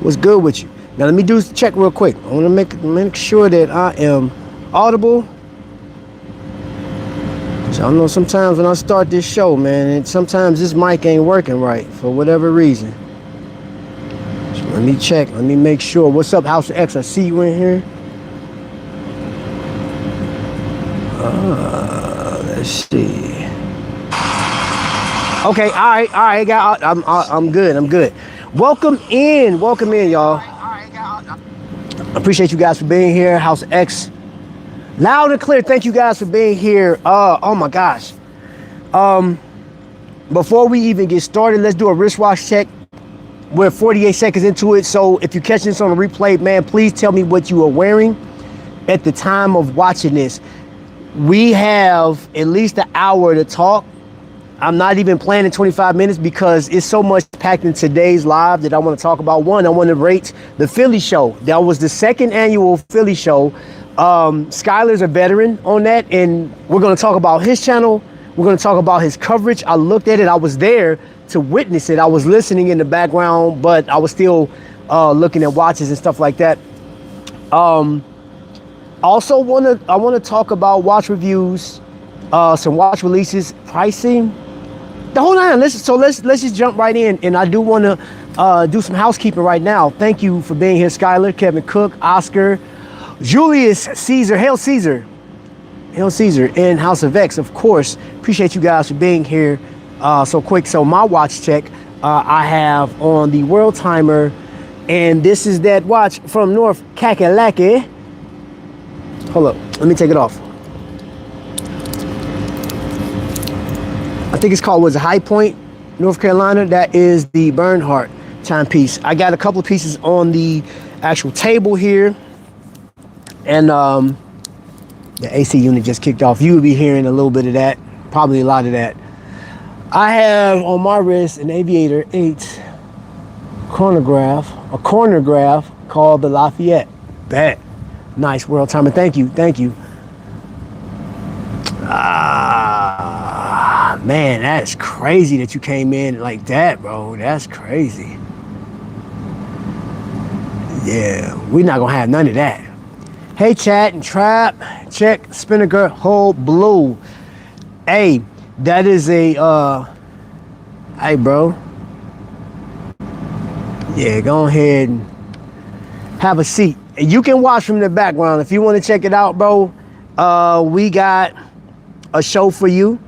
What's good with you? Now let me do this check real quick. I want to make sure that I am audible. So I know sometimes when I start this show, man, sometimes this mic ain't working right for whatever reason. So let me check. Let me make sure. What's up, House of X? I see you in here. Let's see. Okay, all right, I'm good. Welcome in, y'all. I appreciate you guys for being here. House X, loud and clear. Thank you guys for being here. Oh my gosh. Before we even get started, let's do a wristwatch check. We're 48 seconds into it, so if you catch this on a replay, man, please tell me what you are wearing at the time of watching this. We have at least an hour to talk. I'm not even planning 25 minutes because it's so much packed in today's live that I want to talk about. One, I want to rate the Philly show. That was the second annual Philly show. Skyler's a veteran on that, and we're going to talk about his channel. We're going to talk about his coverage. I looked at it. I was there to witness it. I was listening in the background, but I was still looking at watches and stuff like that. Also, I want to talk about watch reviews, some watch releases, pricing. Hold on, let's just jump right in. And I do want to do some housekeeping right now. Thank you for being here, Skyler, Kevin Cook, Oscar, Julius Caesar, Hail Caesar, and House of X, of course. Appreciate you guys for being here so quick. So my watch check, I have on the World Timer, and this is that watch from North Kakalaki. Hold up, let me take it off. I think it's called, High Point, North Carolina. That is the Bernhardt timepiece. I got a couple of pieces on the actual table here. And the AC unit just kicked off. You will be hearing a little bit of that, probably a lot of that. I have on my wrist an Aviator 8 chronograph, a chronograph called the Lafayette. Bet. Nice, World Timer. Thank you. Man, that's crazy that you came in like that, bro. That's crazy. Yeah, we're not gonna have none of that. Hey, chat and trap, check Spinnaker Whole Blue. Hey, that is a, hey, bro. Yeah, go ahead and have a seat. And you can watch from the background. If you want to check it out, bro, we got a show for you.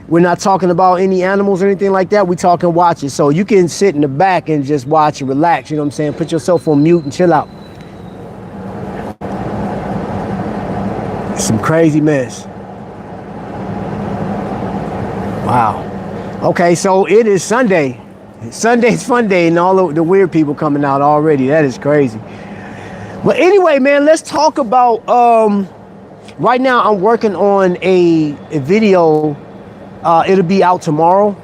We're not talking about any animals or anything like that. We're talking watches. So you can sit in the back and just watch and relax. You know what I'm saying? Put yourself on mute and chill out. Some crazy mess. Wow. Okay, so it is Sunday. Sunday's fun day and all of the weird people coming out already. That is crazy. But anyway, man, let's talk about, right now I'm working on a video. It'll be out tomorrow,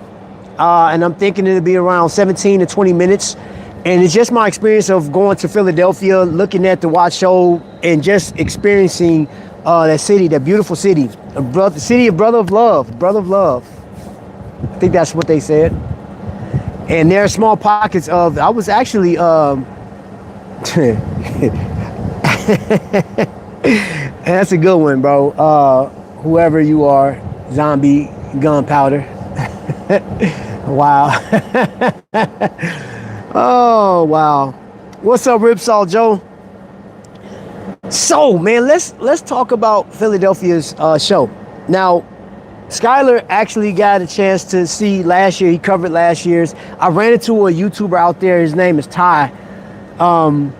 and I'm thinking it'll be around 17 to 20 minutes. And it's just my experience of going to Philadelphia, looking at the watch show, and just experiencing that city, that beautiful city, the city of brother of love. I think that's what they said. And there are small pockets of, I was actually, that's a good one, bro. Whoever you are, zombie gunpowder. Wow. Oh, wow. What's up, Ripsaw Joe? So, man, let's talk about Philadelphia's show. Now, Skyler actually got a chance to see last year. He covered last year's. I ran into a YouTuber out there. His name is Ty. And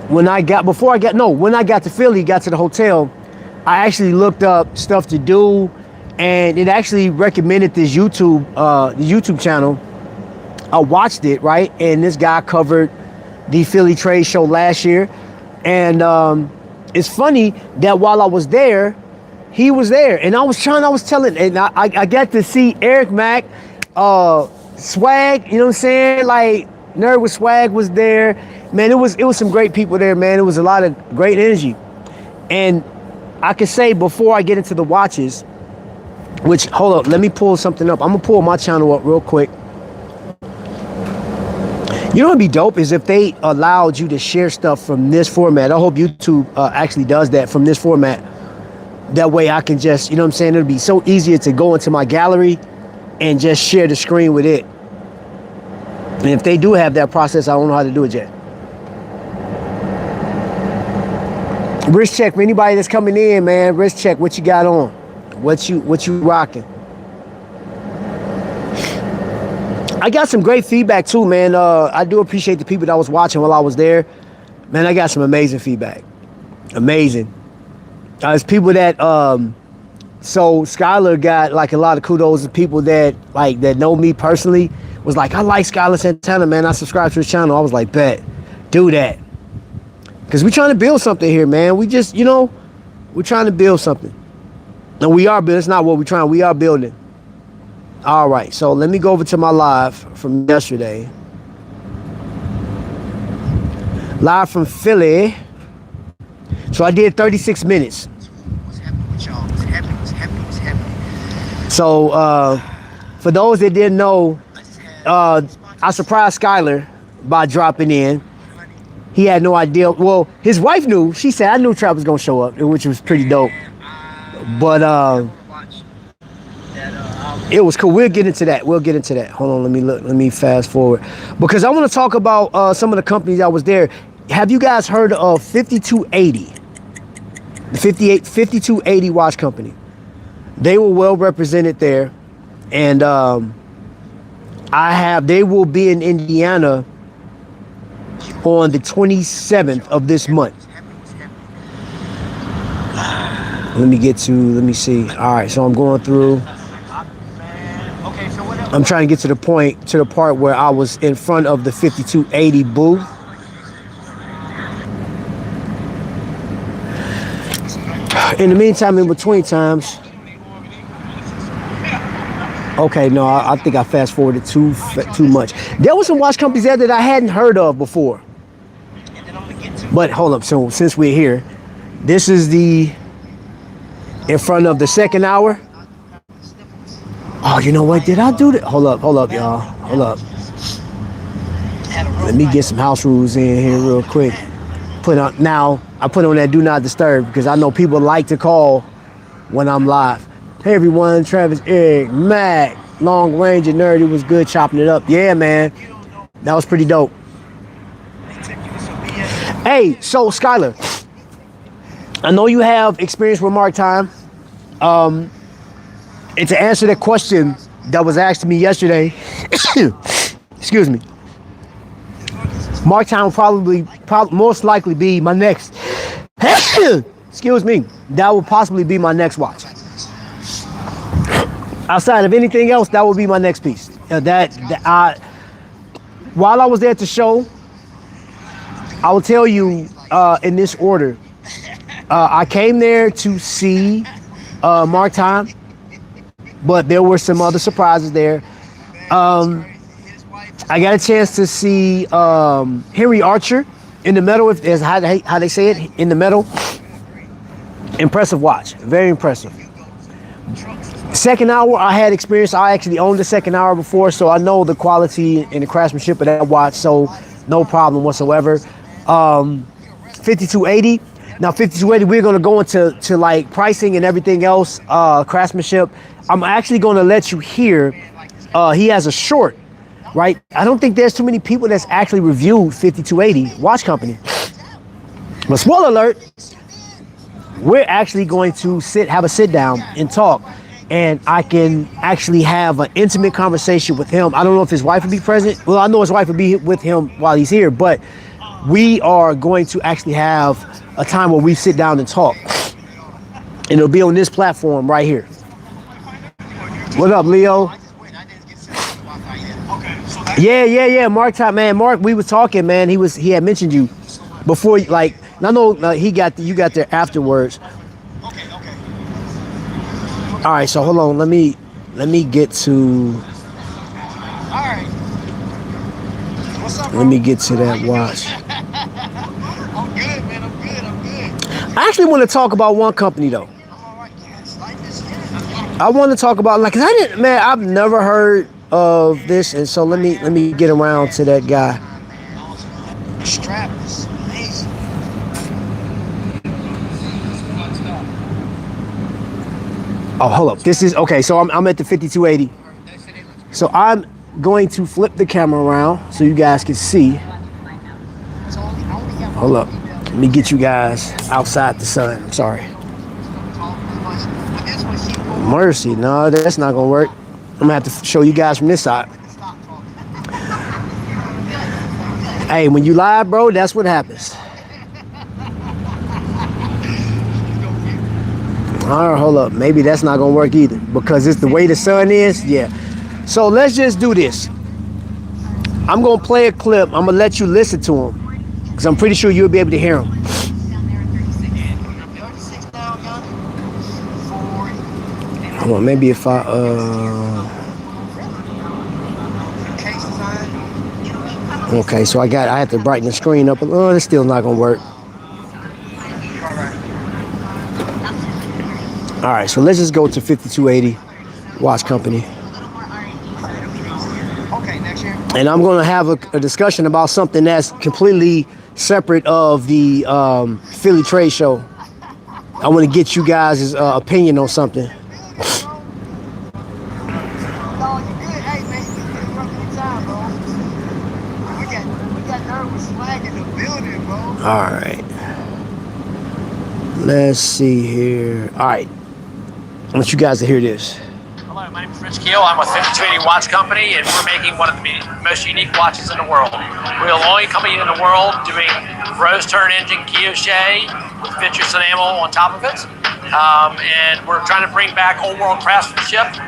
when I got to Philly, got to the hotel, I actually looked up stuff to do, and it actually recommended this YouTube channel. I watched it, right? And this guy covered the Philly trade show last year. And it's funny that while I was there, he was there. And I was telling, and I got to see Eric Mack, Swag, you know what I'm saying? Like, Nerd with Swag was there. Man, it was some great people there, man. It was a lot of great energy. And I can say before I get into the watches, which, hold up, let me pull something up. I'm gonna pull my channel up real quick. You know what'd be dope is if they allowed you to share stuff from this format. I hope YouTube actually does that from this format. That way I can just, you know what I'm saying? It'll be so easier to go into my gallery and just share the screen with it. And if they do have that process, I don't know how to do it yet. Wrist check for anybody that's coming in, man. Wrist check what you got on. What you rocking. I got some great feedback too, man. I do appreciate the people that was watching while I was there. Man, I got some amazing feedback. Amazing. There's people that so Skylar got like a lot of kudos to people that know me personally. Was like, I like Skylar Santana, man. I subscribe to his channel. I was like, bet, do that. Because we're trying to build something here, man. We just, we're trying to build something. And we are building. It's not what we're trying. We are building. All right. So let me go over to my live from yesterday. Live from Philly. So I did 36 minutes. What's happening with y'all? What's happening? So for those that didn't know, I surprised Skylar by dropping in. He had no idea. Well, his wife knew. She said, I knew Trap was going to show up, which was pretty dope. But it was cool. We'll get into that. Hold on, let me look. Let me fast forward. Because I want to talk about some of the companies that was there. Have you guys heard of 5280? The 5280 watch company. They were well represented there. And they will be in Indiana on the 27th of this month. Let me see. All right, so I'm going through. I'm trying to get to the part where I was in front of the 5280 booth. In the meantime, in between times. Okay, no, I think I fast forwarded too much. There were some watch companies there that I hadn't heard of before. But hold up, so since we're here, this is in front of the second hour. Oh, you know what? Did I do that? Hold up, y'all. Hold up. Let me get some house rules in here real quick. I put on that do not disturb because I know people like to call when I'm live. Hey everyone, Travis, Eric, Matt, Long Range and Nerdy was good chopping it up. Yeah, man. That was pretty dope. Hey, so Skylar, I know you have experience with Mark Time. And to answer that question that was asked to me yesterday, excuse me, Mark Time will probably most likely be my next, excuse me, that will possibly be my next watch. Outside of anything else, that would be my next piece. While I was there at the show, I will tell you in this order. I came there to see Mark Time, but there were some other surprises there. I got a chance to see Henry Archer in the metal, is how they say it, in the metal. Impressive watch, very impressive. Second hour, I had experience. I actually owned the second hour before, so I know the quality and the craftsmanship of that watch, so no problem whatsoever. 5280. Now 5280, we're going to go into like pricing and everything else, craftsmanship. I'm actually going to let you hear. He has a short, right? I don't think there's too many people that's actually reviewed 5280 watch company. But spoiler alert, we're actually going to have a sit down and talk. And I can actually have an intimate conversation with him. I don't know if his wife would be present. Well, I know his wife would be with him while he's here, but we are going to actually have a time where we sit down and talk. And it'll be on this platform right here. What up, Leo? Yeah. Mark Time, man. Mark, we was talking, man. He had mentioned you before, like, I know you got there afterwards. All right, so hold on. Let me get to. Let me get to that watch. I'm good, man. I'm good. I actually want to talk about one company though. I want to talk about cause I've never heard of this, and so let me get around to that guy. strap is amazing. Oh, hold up. This is okay. So I'm at the 5280. So I'm going to flip the camera around so you guys can see. Hold up. Let me get you guys outside the sun. I'm sorry. Mercy. No, that's not going to work. I'm going to have to show you guys from this side. Hey, when you live, bro, that's what happens. All right, hold up. Maybe that's not going to work either because it's the way the sun is. Yeah. So let's just do this. I'm going to play a clip. I'm going to let you listen to him because I'm pretty sure you'll be able to hear him. Hold on, maybe if I okay, so I have to brighten the screen up. Oh, it's still not gonna work. All right, so let's just go to 5280 watch company. And I'm gonna have a discussion about something that's completely separate of the Philly trade show. I want to get you guys' opinion on something. All right. Let's see here. All right. I want you guys to hear this. Hello, my name is Rich Keel. I'm with 5280 Watch Company, and we're making one of the most unique watches in the world. We're the only company in the world doing rose turn engine guilloche with vitreous enamel on top of it. And we're trying to bring back old world craftsmanship.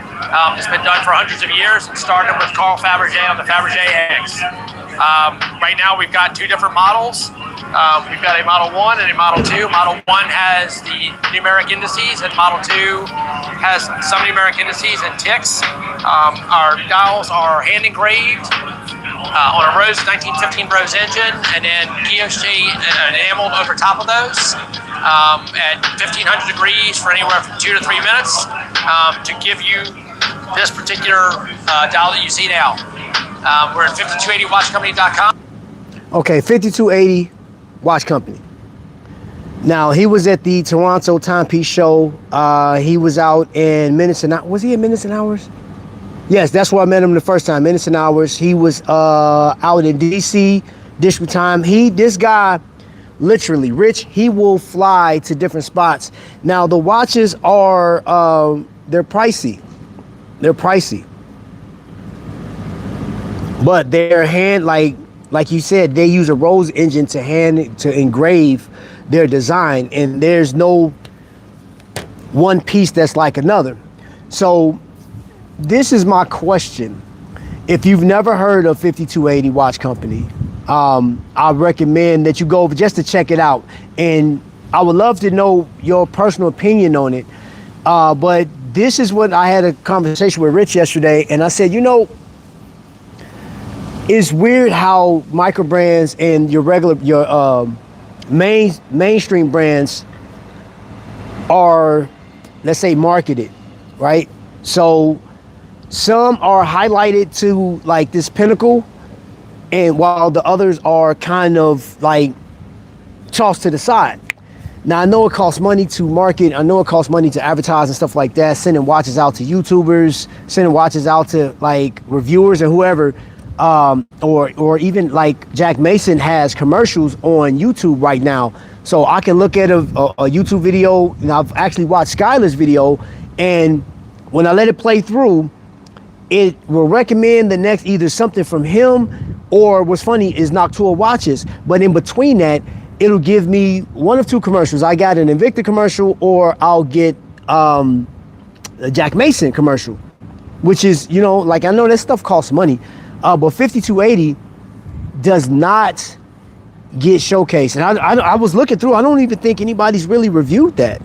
It's been done for hundreds of years. It started with Carl Fabergé on the Fabergé X. Right now we've got two different models. We've got a Model 1 and a Model 2. Model 1 has the numeric indices, and Model 2 has some numeric indices and ticks. Our dials are hand engraved on a Rose 1915 Rose engine, and then guilloche enameled over top of those at 1500 degrees for anywhere from 2 to 3 minutes to give you this particular dial that you see now. We're at 5280watchcompany.com. Okay, 5280 Watch Company. Now, he was at the Toronto Timepiece Show. He was out in Minutes and Hours. Was he in Minutes and Hours? Yes, that's where I met him the first time, Minutes and Hours. He was out in DC, District Time. This guy, literally, Rich, he will fly to different spots. Now, the watches are, they're pricey. They're pricey. But they're like you said, they use a Rose engine to engrave their design, and there's no one piece that's like another. So this is my question. If you've never heard of 5280 Watch Company, I recommend that you go over just to check it out. And I would love to know your personal opinion on it. But this is what I had a conversation with Rich yesterday, and I said, you know, it's weird how micro brands and your mainstream brands are, let's say, marketed, right? So some are highlighted to like this pinnacle, and while the others are kind of like tossed to the side. Now, I know it costs money to market. I know it costs money to advertise and stuff like that, sending watches out to YouTubers, sending watches out to like reviewers and whoever. Or even like Jack Mason has commercials on YouTube right now. So I can look at a YouTube video, and I've actually watched Skylar's video, and when I let it play through, it will recommend the next either something from him, or what's funny is Noctua watches. But in between that, it'll give me one of two commercials. I got an Invicta commercial, or I'll get a Jack Mason commercial, which is, you know, like I know that stuff costs money. But 5280 does not get showcased. And I was looking through, I don't even think anybody's really reviewed that.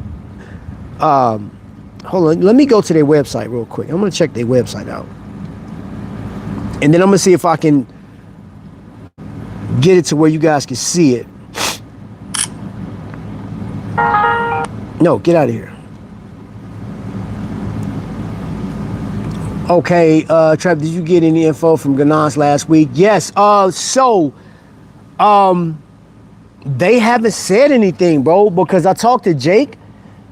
Hold on, let me go to their website real quick. I'm gonna check their website out. And then I'm gonna see if I can get it to where you guys can see it. No, get out of here. Okay, Trap, did you get any info from Ganans last week? Yes, so They haven't said anything, bro, because I talked to Jake,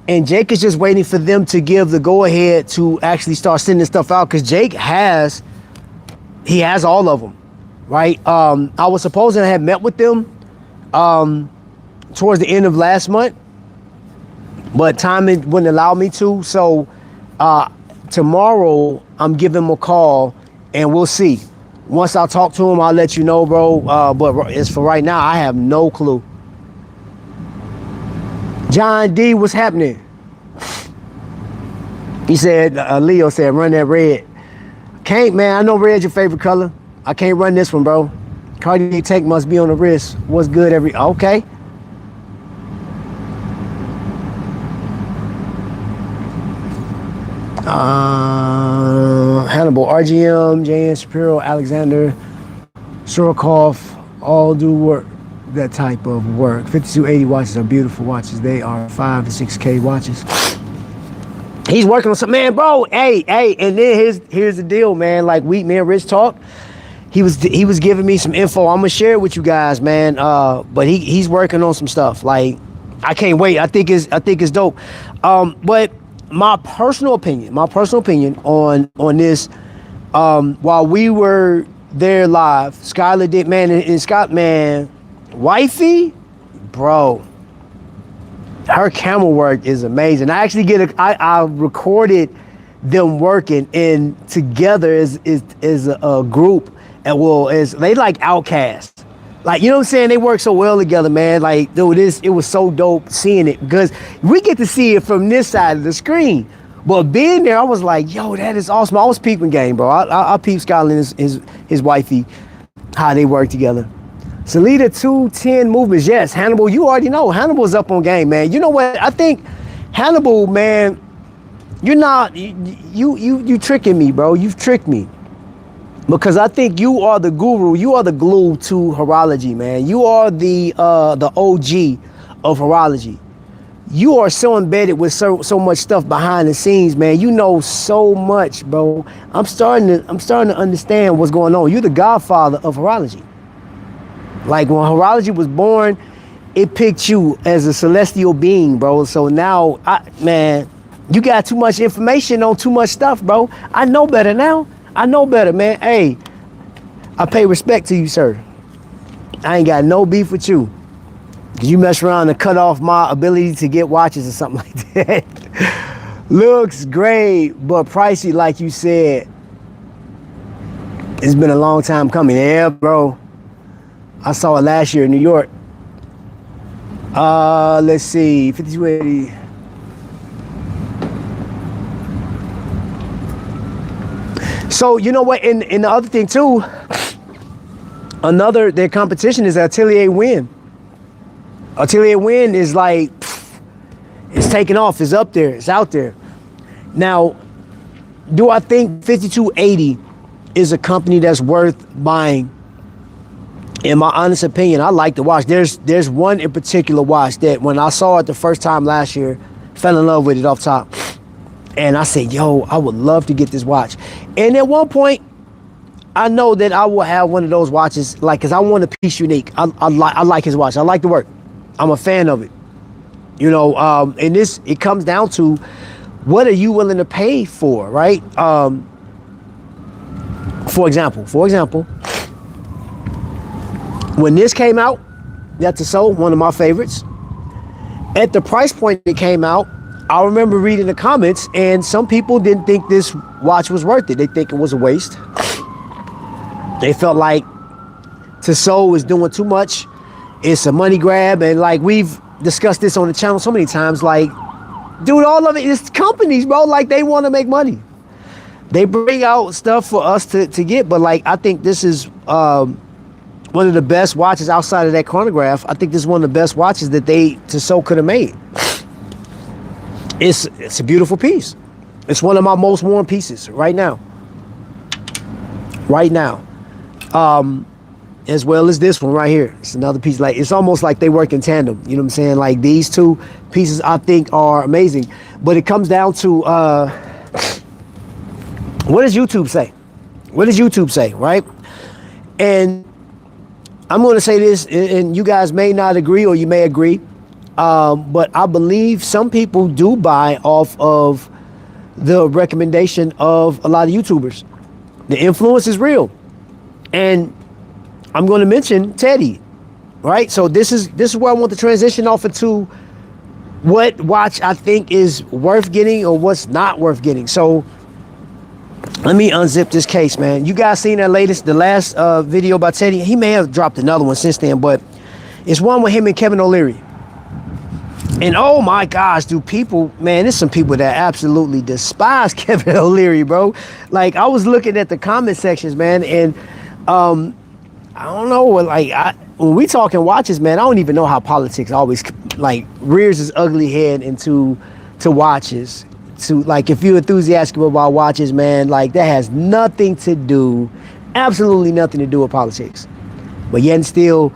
and Jake is just waiting for them to give the go-ahead to actually start sending stuff out, because Jake has all of them, right? I was supposed to have met with them towards the end of last month, but timing wouldn't allow me to. So tomorrow I'm giving him a call, and we'll see. Once I talk to him, I'll let you know, bro. But as for right now, I have no clue. John D, what's happening? He said, Leo said, run that red. Can't, man. I know red's your favorite color. I can't run this one, bro. Cartier Tech must be on the wrist. What's good okay. Hannibal, RGM, JN Shapiro, Alexander, Surikov, all do work, that type of work. 5280 watches are beautiful watches. They are 5 to 6K watches. He's working on some, man, bro. Hey, and then here's the deal, man. Like me and Rich talk. He was giving me some info. I'm gonna share it with you guys, man. But he's working on some stuff. Like, I can't wait. I think it's dope. But my personal opinion on this, while we were there live, Skylar did, man, and Scott, man, wifey, bro, her camera work is amazing. I actually I recorded them working in together as a group, and as they like outcasts. Like, you know what I'm saying? They work so well together, man. Like, dude, it was so dope seeing it, because we get to see it from this side of the screen. But being there, I was like, yo, that is awesome. I was peeping game, bro. I peeped Scotland and his wifey, how they work together. Salida 210 movements. Yes, Hannibal, you already know. Hannibal's up on game, man. You know what? I think Hannibal, man, you're not, you tricking me, bro. You've tricked me. Because I think you are the guru, you are the glue to horology, man. You are the OG of horology. You are so embedded with so much stuff behind the scenes, man. You know so much, bro. I'm starting to understand what's going on. You're the godfather of horology. Like, when horology was born, it picked you as a celestial being, bro. So now, man, you got too much information on too much stuff, bro. I know better now. I know better, man. Hey, I pay respect to you, sir. I ain't got no beef with you. You mess around and cut off my ability to get watches or something like that. Looks great, but pricey, like you said. It's been a long time coming. Yeah, bro. I saw it last year in New York. Let's see, 5280. So, you know what, and the other thing too, their competition is Atelier Win. Atelier Win is like, it's taking off, it's up there, it's out there. Now, do I think 5280 is a company that's worth buying? In my honest opinion, I like the watch. There's one in particular watch that when I saw it the first time last year, fell in love with it off top. And I said, yo, I would love to get this watch. And at one point, I know that I will have one of those watches, like, because I want a piece unique. I like his watch. I like the work. I'm a fan of it. You know, and it comes down to, what are you willing to pay for, right? For example, when this came out, that's a Soul, one of my favorites. At the price point it came out, I remember reading the comments, and some people didn't think this watch was worth it. They think it was a waste. They felt like Tissot is doing too much. It's a money grab, and like we've discussed this on the channel so many times, like, dude, all of it is companies, bro. Like, they want to make money. They bring out stuff for us to get, but like, I think this is one of the best watches outside of that chronograph. I think this is one of the best watches that Tissot could have made. It's a beautiful piece. It's one of my most worn pieces right now. Right now. As well as this one right here. It's another piece. Like, it's almost like they work in tandem. You know what I'm saying? Like, these two pieces I think are amazing. But it comes down to what does YouTube say? What does YouTube say, right? And I'm going to say this, and you guys may not agree or you may agree, but I believe some people do buy off of the recommendation of a lot of YouTubers. The influence is real. And I'm going to mention Teddy, right? So this is where I want to transition off into what watch I think is worth getting or what's not worth getting. So let me unzip this case, man. You guys seen the last video about Teddy? He may have dropped another one since then, but it's one with him and Kevin O'Leary. And oh my gosh, dude, people, man, there's some people that absolutely despise Kevin O'Leary, bro. Like, I was looking at the comment sections, man, and I don't know, like, when we talking watches, man, I don't even know how politics always like rears its ugly head into watches. To like, if you're enthusiastic about watches, man, like that has nothing to do, absolutely nothing to do with politics. But yet and still,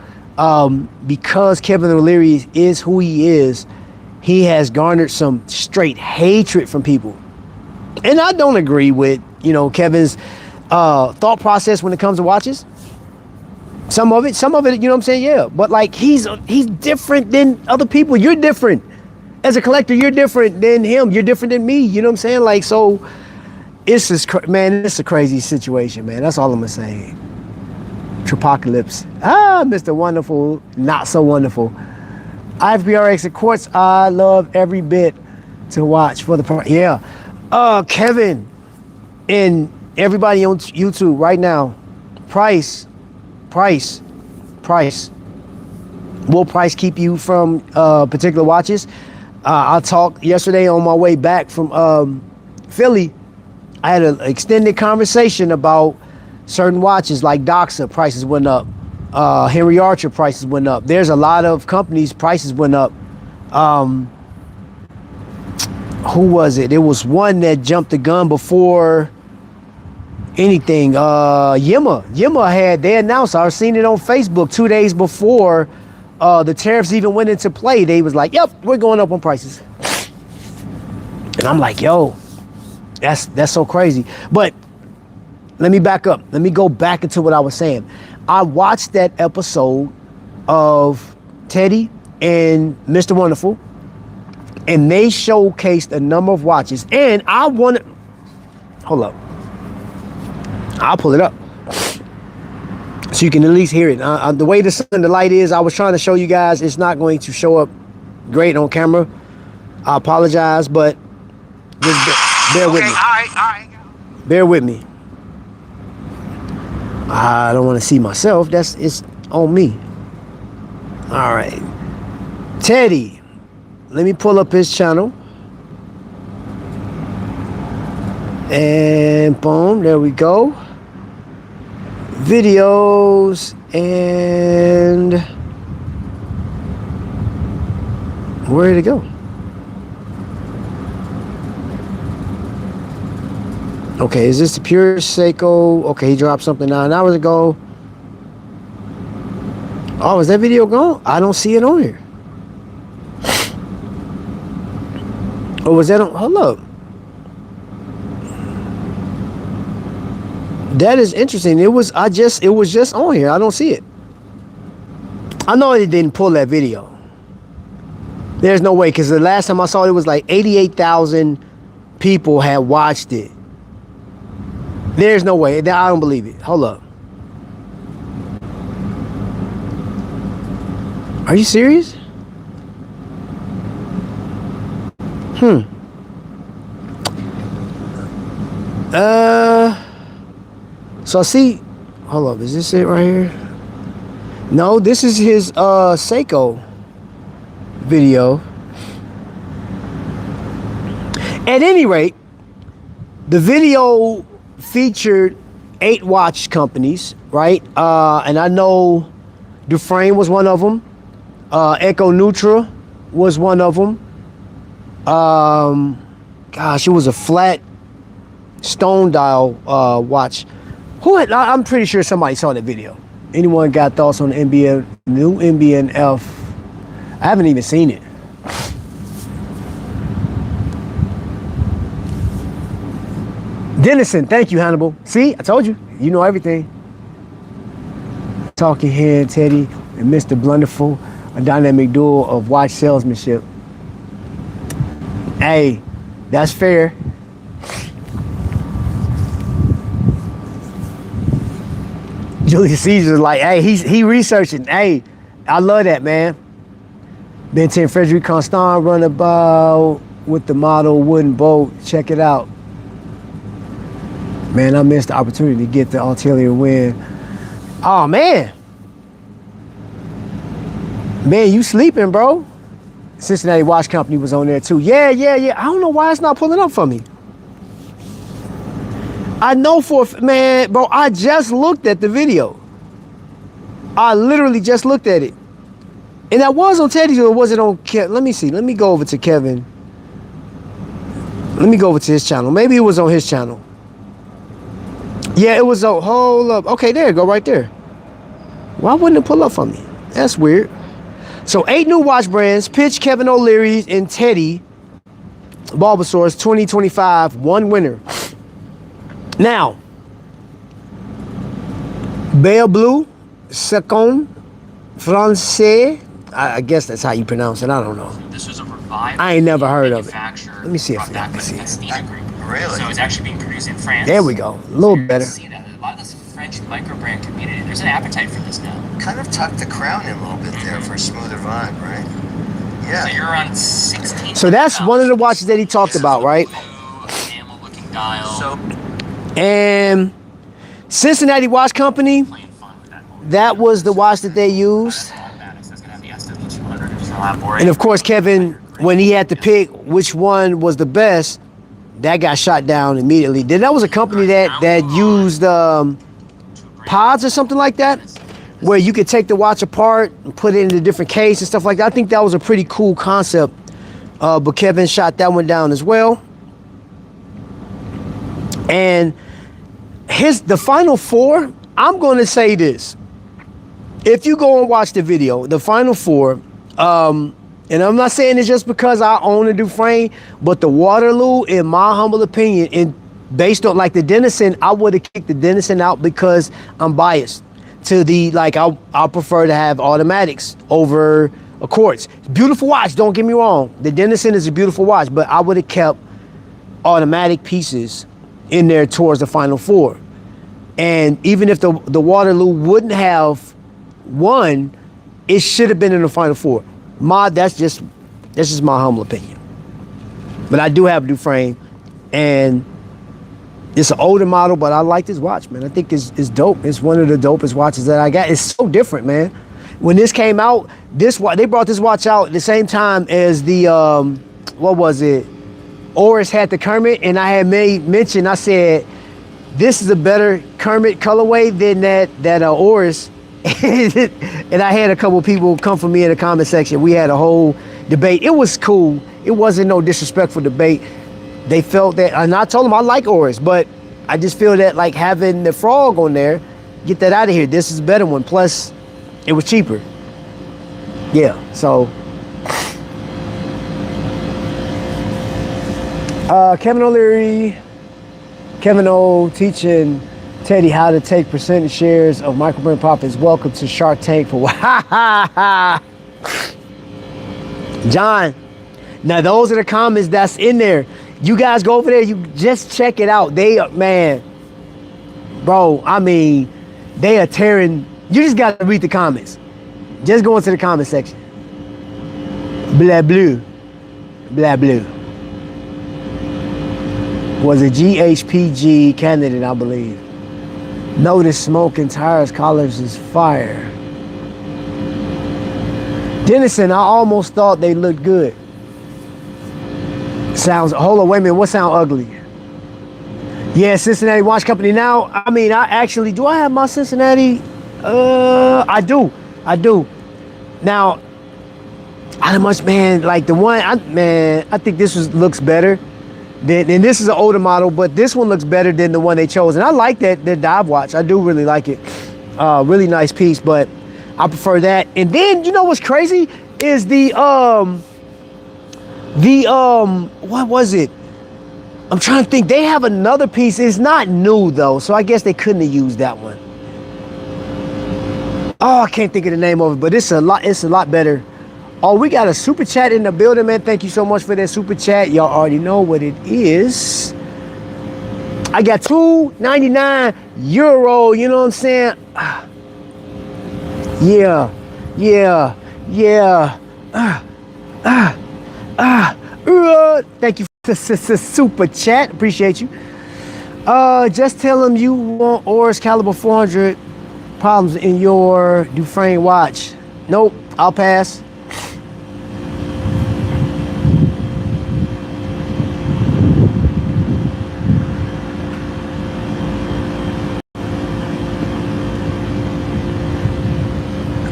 because Kevin O'Leary is who he is, he has garnered some straight hatred from people. And I don't agree with, Kevin's thought process when it comes to watches. Some of it, you know what I'm saying? Yeah. But like, he's different than other people. You're different. As a collector, you're different than him. You're different than me. You know what I'm saying? Like, so it's just, man, it's a crazy situation, man. That's all I'm gonna say. Trapocalypse. Mr. Wonderful, not so wonderful. IFBRX of course, I love every bit to watch for the yeah. Kevin and everybody on YouTube right now, price. Will price keep you from particular watches? I talked yesterday on my way back from Philly. I had an extended conversation about certain watches like Doxa, prices went up. Henry Archer prices went up. There's a lot of companies prices went up. Who was it? It was one that jumped the gun before anything. Yima they announced, I seen it on Facebook 2 days before the tariffs even went into play. They was like, yep, we're going up on prices. And I'm like, yo, that's so crazy. But let me back up. Let me go back into what I was saying. I watched that episode of Teddy and Mr. Wonderful, and they showcased a number of watches. And I wanted, hold up, I'll pull it up so you can at least hear it. The way the sun and the light is, I was trying to show you guys, it's not going to show up great on camera. I apologize, but just bear with me. All right. Bear with me. I don't want to see myself. It's on me. All right. Teddy. Let me pull up his channel. And boom, there we go. Videos and where did it go? Okay, is this the pure Seiko? Okay, he dropped something 9 hours ago. Oh, is that video gone? I don't see it on here. Or was that on? Hold up. That is interesting. It was just on here. I don't see it. I know it didn't pull that video. There's no way, because the last time I saw it, it was like 88,000 people had watched it. There's no way. I don't believe it. Hold up. Are you serious? So I see, hold up, is this it right here? No, this is his Seiko video. At any rate, the video featured 8 watch companies, right? And I know Dufresne was one of them. Echo Neutra was one of them. Gosh, it was a flat stone dial watch. I'm pretty sure somebody saw that video. Anyone got thoughts on the new NBNF? I haven't even seen it. Dennison, thank you, Hannibal. See, I told you, you know everything. Talking Head, Teddy, and Mr. Blunderful, a dynamic duo of watch salesmanship. Hey, that's fair. Julius Caesar's like, hey, he researching. Hey, I love that, man. Ben 10 Frederic Constant run about with the model wooden boat. Check it out. Man, I missed the opportunity to get the ulterior win. Oh, man. Man, you sleeping, bro. Cincinnati Watch Company was on there, too. Yeah. I don't know why it's not pulling up for me. I know man, bro, I just looked at the video. I literally just looked at it. And that was on Teddy's, or was it on Kevin? Let me see. Let me go over to Kevin. Let me go over to his channel. Maybe it was on his channel. Yeah, it was on. Hold up. Okay, there you go, right there. Why wouldn't it pull up for me? That's weird. So 8 new watch brands, pitch Kevin O'Leary and Teddy Bulbasaur's 2025, one winner. Now, Bear Blue, Second, Francais, I guess that's how you pronounce it, I don't know. This was a revived. I ain't never heard of it. Let me see if I can see it. Really? So it's actually being produced in France. There we go, a little better. See that. A lot of this French micro-brand community, there's an appetite for this now. Kind of tucked the crown in a little bit there for a smoother vibe, right? Yeah. So you're around 16. So that's one of the watches that he talked about, right? Enamel-looking dial. So And Cincinnati Watch Company, that was the watch that they used. And of course, Kevin, when he had to pick which one was the best, that got shot down immediately. Then that was a company that used pods or something like that, where you could take the watch apart and put it in a different case and stuff like that. I think that was a pretty cool concept, but Kevin shot that one down as well. And the final four, I'm going to say this. If you go and watch the video, the final four, and I'm not saying it just because I own a Dufresne, but the Waterloo, in my humble opinion, and based on like the Dennison, I would have kicked the Dennison out because I'm biased to the, like, I prefer to have automatics over a quartz. Beautiful watch, don't get me wrong. The Dennison is a beautiful watch, but I would have kept automatic pieces in there towards the final four. And even if the Waterloo wouldn't have won, it should have been in the final four. That's just my humble opinion. But I do have a Dufresne, and it's an older model, but I like this watch, man. I think it's dope. It's one of the dopest watches that I got. It's so different, man. When this came out, they brought this watch out at the same time as the what was it? Oris had the Kermit, and I had made mention. I said, this is a better Kermit colorway than that Oris. And I had a couple people come for me in the comment section. We had a whole debate. It was cool. It wasn't no disrespectful debate. They felt that, and I told them I like Oris, but I just feel that like having the frog on there, get that out of here. This is a better one. Plus, it was cheaper. Yeah, so. Kevin O'Leary, Kevin O teaching Teddy how to take percentage shares of microbrand profits. Welcome to Shark Tank for John. Now those are the comments that's in there. You guys go over there, you just check it out. Man, bro, I mean, they are tearing. You just gotta read the comments. Just go into the comment section. Blah blue. Blah blue. Was a GHPG candidate, I believe. Notice smoking tires, collars is fire. Dennison, I almost thought they looked good. Hold on, wait a minute, what sound ugly? Yeah, Cincinnati Watch Company. Now, I mean, do I have my Cincinnati? I do. Now, how much, man, like the one, I think this looks better. And this is an older model, but this one looks better than the one they chose. And I like that dive watch. I do really like it. Really nice piece, but I prefer that. And then, you know what's crazy is what was it? I'm trying to think. They have another piece. It's not new though, so I guess they couldn't have used that one. Oh, I can't think of the name of it, but it's a lot better. Oh, we got a super chat in the building, man. Thank you so much for that super chat. Y'all already know what it is. I got €2.99. You know what I'm saying? Yeah. Thank you for the super chat. Appreciate you. Just tell them you want Oris caliber 400 problems in your Dufresne watch. Nope, I'll pass.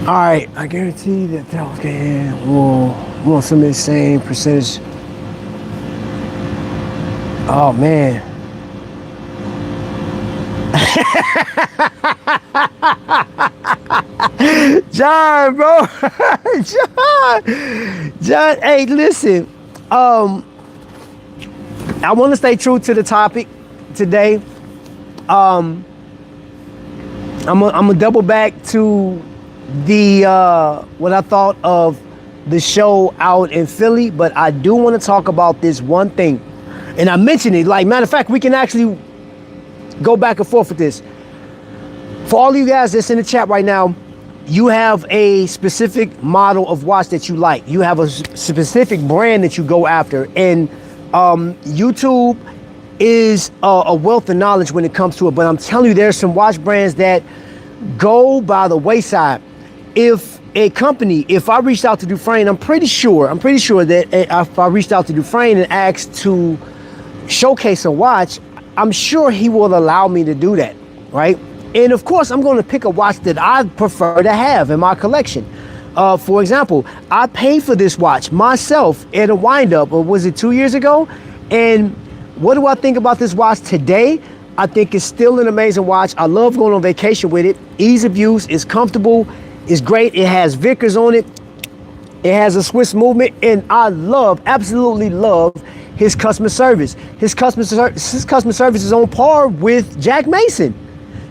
All right, I guarantee that will want some of the same percentage. Oh man. John, bro. John, hey, listen. I want to stay true to the topic today. I'm gonna double back to the what I thought of the show out in Philly, but I do want to talk about this one thing, and I mentioned it. Like, matter of fact, we can actually go back and forth with this. For all of you guys that's in the chat right now, you have a specific model of watch that you like. You have a specific brand that you go after, and YouTube is a wealth of knowledge when it comes to it. But I'm telling you, there's some watch brands that go by the wayside. If I reached out to Dufresne, I'm pretty sure that if I reached out to Dufresne and asked to showcase a watch, I'm sure he will allow me to do that, right? And of course, I'm going to pick a watch that I prefer to have in my collection. For example, I paid for this watch myself at a wind-up, or was it 2 years ago? And what do I think about this watch today? I think it's still an amazing watch. I love going on vacation with it. Ease of use, it's comfortable, it's great. It has Vickers on it. It has a Swiss movement, and I absolutely love his customer service. His customer service is on par with Jack Mason.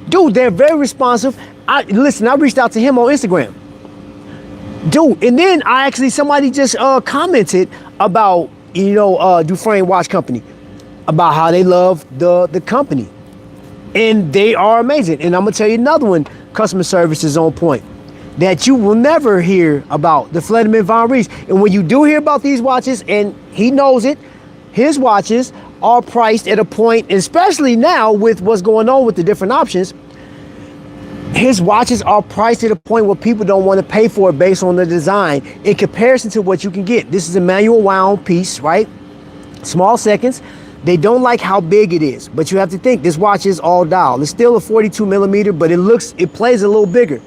Dude, they're very responsive. I reached out to him on Instagram. Dude, and then somebody just commented about, Dufresne Watch Company, about how they love the company. And they are amazing. And I'm gonna tell you another one, customer service is on point, that you will never hear about, the Fletterman Von Rees. And when you do hear about these watches, and he knows it, his watches are priced at a point, especially now with what's going on with the different options, his watches are priced at a point where people don't want to pay for it based on the design in comparison to what you can get. This is a manual wound piece, right? Small seconds. They don't like how big it is, but you have to think this watch is all dial. It's still a 42 millimeter, but it plays a little bigger.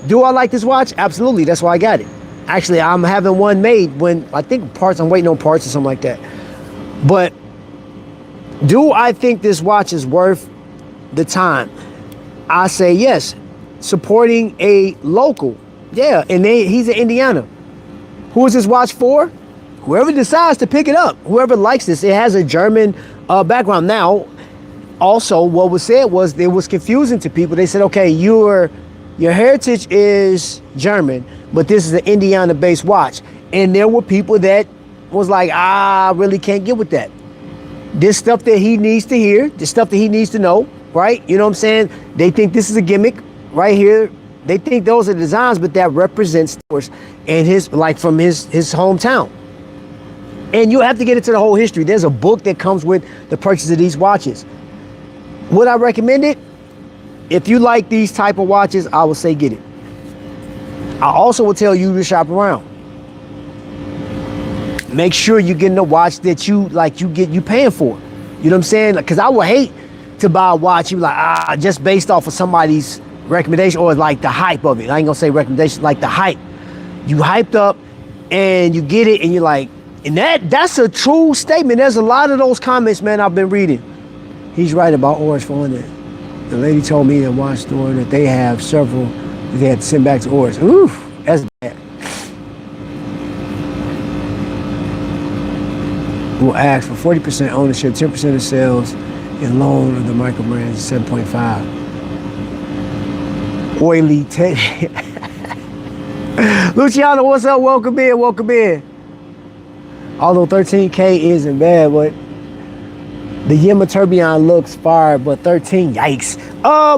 Do I like this watch? Absolutely. That's why I got it. Actually, I'm having one made when I'm waiting on parts or something like that. But do I think this watch is worth the time? I say yes. Supporting a local. Yeah, and he's in Indiana. Who is this watch for? Whoever decides to pick it up, whoever likes this. It has a German background. Now, also, what was said was, it was confusing to people. They said, okay, your heritage is German, but this is an Indiana-based watch. And there were people that was like, I really can't get with that. This stuff that he needs to hear, this stuff that he needs to know, right? You know what I'm saying? They think this is a gimmick right here. They think those are designs, but that represents stores and from his hometown. And you have to get into the whole history. There's a book that comes with the purchase of these watches. Would I recommend it? If you like these type of watches, I would say get it. I also will tell you to shop around. Make sure you're getting a watch that you paying for. You know what I'm saying? Because I would hate to buy a watch, you like, just based off of somebody's recommendation or like the hype of it. I ain't gonna say recommendation, like the hype. You hyped up and you get it and you're like, and that's a true statement. There's a lot of those comments, man, I've been reading. He's right about Oris 400. The lady told me in a watch store that they have several that they had to send back to Oris. Oof, that's bad. We'll ask for 40% ownership, 10% of sales, and loan of the micro brands 7.5. Oily Teddy. Luciano, what's up? Welcome in, welcome in. Although 13K isn't bad, but the Yamaha Tourbillon looks fire, but 13, yikes.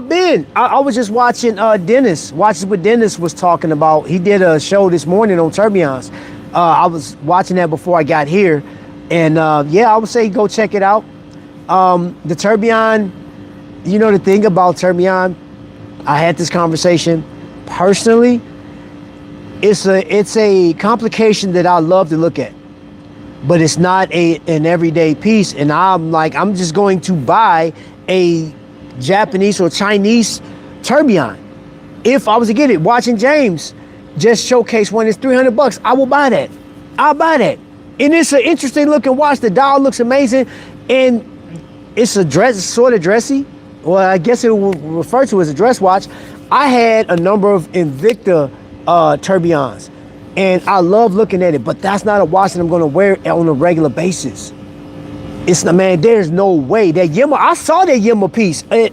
Ben, I was just watching Dennis. Watches what Dennis was talking about. He did a show this morning on tourbillons. I was watching that before I got here. And yeah, I would say go check it out. The tourbillon, you know the thing about tourbillon, I had this conversation personally. It's a complication that I love to look at, but it's not an everyday piece. And I'm just going to buy a Japanese or Chinese tourbillon. If I was to get it, watching James just showcase one, it's $300. I will buy that. I'll buy that. And it's an interesting looking watch. The dial looks amazing, and it's a sort of dressy. Well, I guess it will refer to as a dress watch. I had a number of Invicta tourbillons, and I love looking at it, but that's not a watch that I'm going to wear on a regular basis. It's not, man, there's no way. That Yamaha, I saw that Yamaha piece at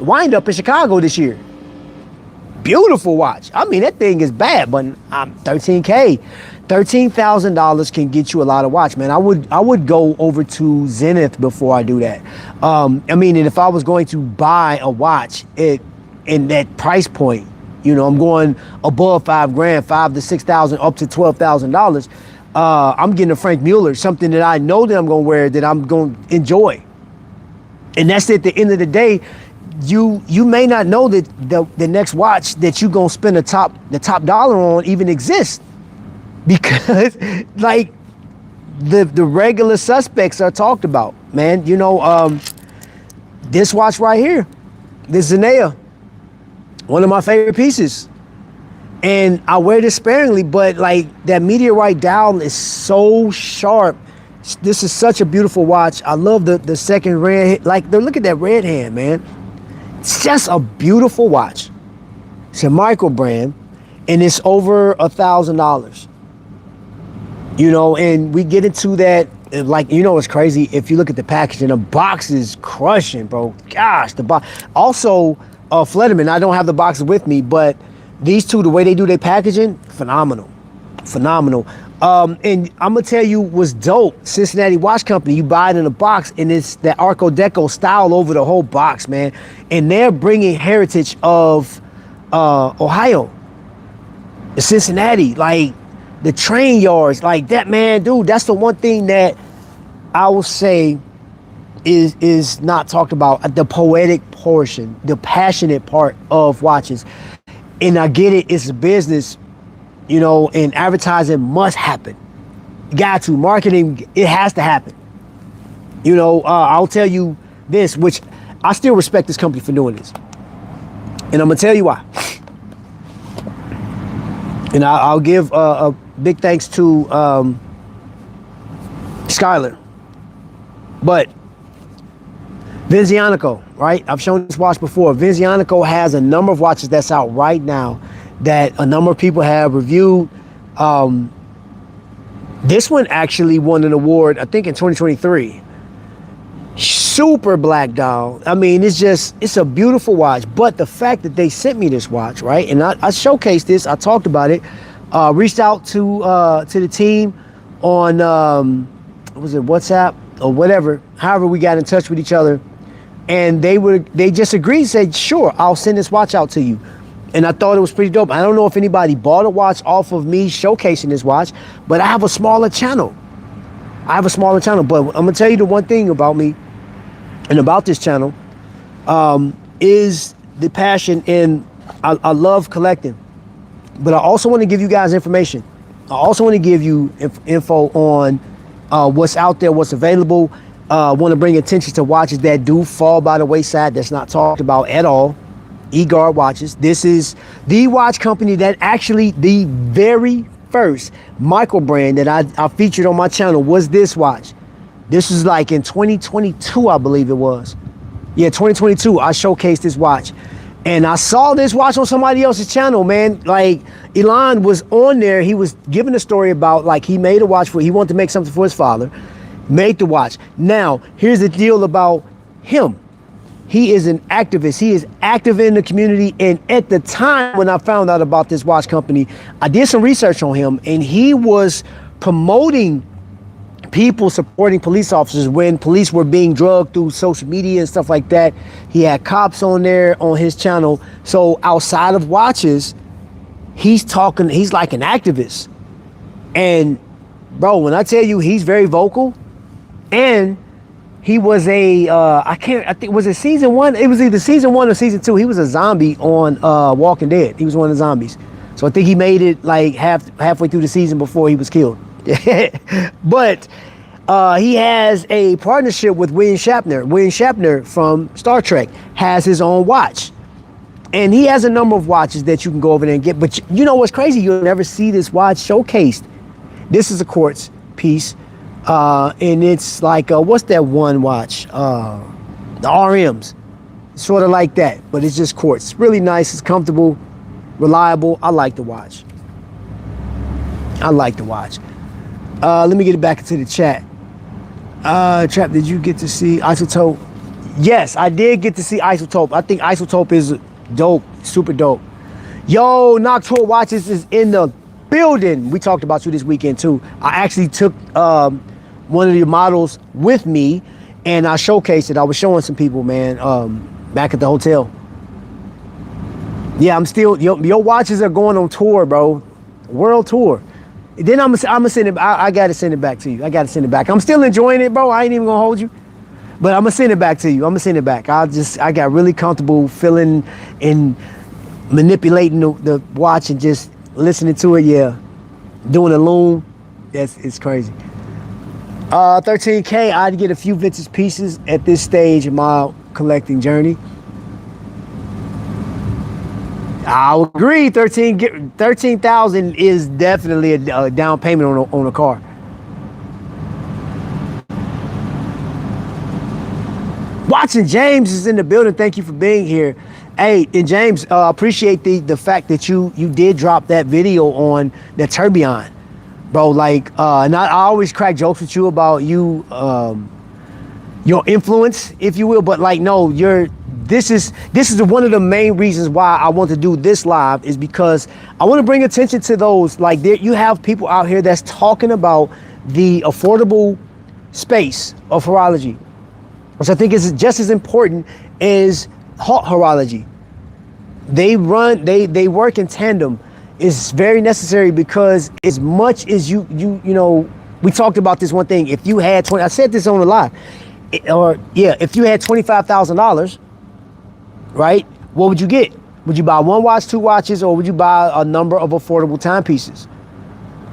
Wind Up in Chicago this year. Beautiful watch. I mean, that thing is bad, but I'm 13K. $13,000 can get you a lot of watch, man. I would go over to Zenith before I do that. I mean, and if I was going to buy a watch in that price point, you know, I'm going above $5,000, $5,000 to $6,000, up to $12,000. I'm getting a Frank Mueller, something that I know that I'm going to wear, that I'm going to enjoy. And that's at the end of the day. You may not know that the next watch that you're going to spend the top dollar on even exists, because like the regular suspects are talked about, man. You know, this watch right here, this Zenea, one of my favorite pieces, and I wear this sparingly, but like that meteorite dial is so sharp. This is such a beautiful watch. I love the second red, like look at that red hand, man. It's just a beautiful watch. It's a micro brand, and it's over $1,000. You know, and we get into that, like, you know, it's crazy. If you look at the packaging, the box is crushing, bro. Gosh, the box. Also, Flederman, I don't have the boxes with me, but these two, the way they do their packaging, phenomenal. Phenomenal. And I'm gonna tell you what's dope. Cincinnati Watch Company, you buy it in a box, and it's that Arco Deco style over the whole box, man. And they're bringing heritage of Ohio, Cincinnati, like the train yards, like that, man, dude. That's the one thing that I will say is not talked about. The poetic portion, the passionate part of watches. And I get it, it's a business, you know, and advertising must happen. Got to. Marketing, it has to happen. You know, I'll tell you this, which I still respect this company for doing this. And I'm gonna tell you why. And I'll give a big thanks to Skylar. But Vizionico, right? I've shown this watch before. Vizionico has a number of watches that's out right now that a number of people have reviewed. This one actually won an award, I think in 2023. Super black dial. I mean, it's a beautiful watch. But the fact that they sent me this watch, right? And I showcased this, I talked about it, reached out to the team on, was it WhatsApp or whatever, however we got in touch with each other. And they just agreed, said, sure, I'll send this watch out to you. And I thought it was pretty dope. I don't know if anybody bought a watch off of me showcasing this watch, but I have a smaller channel. But I'm gonna tell you the one thing about me and about this channel is the passion, and I love collecting. But I also want to give you guys information. I also want to give you info on what's out there, what's available. I want to bring attention to watches that do fall by the wayside, that's not talked about at all. E-Guard watches. This is the watch company that actually, the very first micro brand that I featured on my channel was this watch. This was like in 2022, I believe it was. Yeah, 2022, I showcased this watch. And I saw this watch on somebody else's channel, man. Like, Elon was on there. He was giving a story about, like, he made a watch he wanted to make something for his father. Made the watch. Now, here's the deal about him. He is an activist. He is active in the community. And at the time when I found out about this watch company, I did some research on him, and he was promoting people supporting police officers when police were being drugged through social media and stuff like that. He had cops on there on his channel. So outside of watches, he's like an activist. And bro, when I tell you he's very vocal, and he was I think was it season 1? It was either season 1 or season 2. He was a zombie on Walking Dead. He was one of the zombies. So I think he made it like halfway through the season before he was killed. But he has a partnership with William Shatner. William Shatner from Star Trek has his own watch. And he has a number of watches that you can go over there and get. But you know what's crazy? You'll never see this watch showcased. This is a quartz piece. And it's like, what's that one watch? The RMs. Sort of like that. But it's just quartz. It's really nice. It's comfortable, reliable. I like the watch. Let me get it back into the chat. Trap, did you get to see Isotope? Yes, I did get to see Isotope. I think Isotope is dope, super dope. Yo, Noctour Watches is in the building. We talked about you this weekend too. I actually took one of your models with me, and I showcased it. I was showing some people, man, back at the hotel. Yeah, I'm still, your watches are going on tour, bro. World tour. Then I'm gonna send it. I gotta send it back to you. I'm still enjoying it, bro. I ain't even gonna hold you, but I'm gonna send it back to you. I got really comfortable feeling and manipulating the watch and just listening to it. Yeah, doing a loom. It's crazy. 13K. I'd get a few vintage pieces at this stage of my collecting journey. I'll agree. 13,000 is definitely a down payment on a car. Watching James is in the building. Thank you for being here. Hey, and James, appreciate the fact that you did drop that video on the Tourbillon, bro. Like, and I always crack jokes with you about you, your influence, if you will. But like, no, this is one of the main reasons why I want to do this live, is because I want to bring attention to those, like, you have people out here that's talking about the affordable space of horology, which I think is just as important as horology. They work in tandem. It's very necessary, because as much as you know, we talked about this one thing. If you had I said this on the live, if you had $25,000, right? What would you get? Would you buy one watch, two watches, or would you buy a number of affordable timepieces?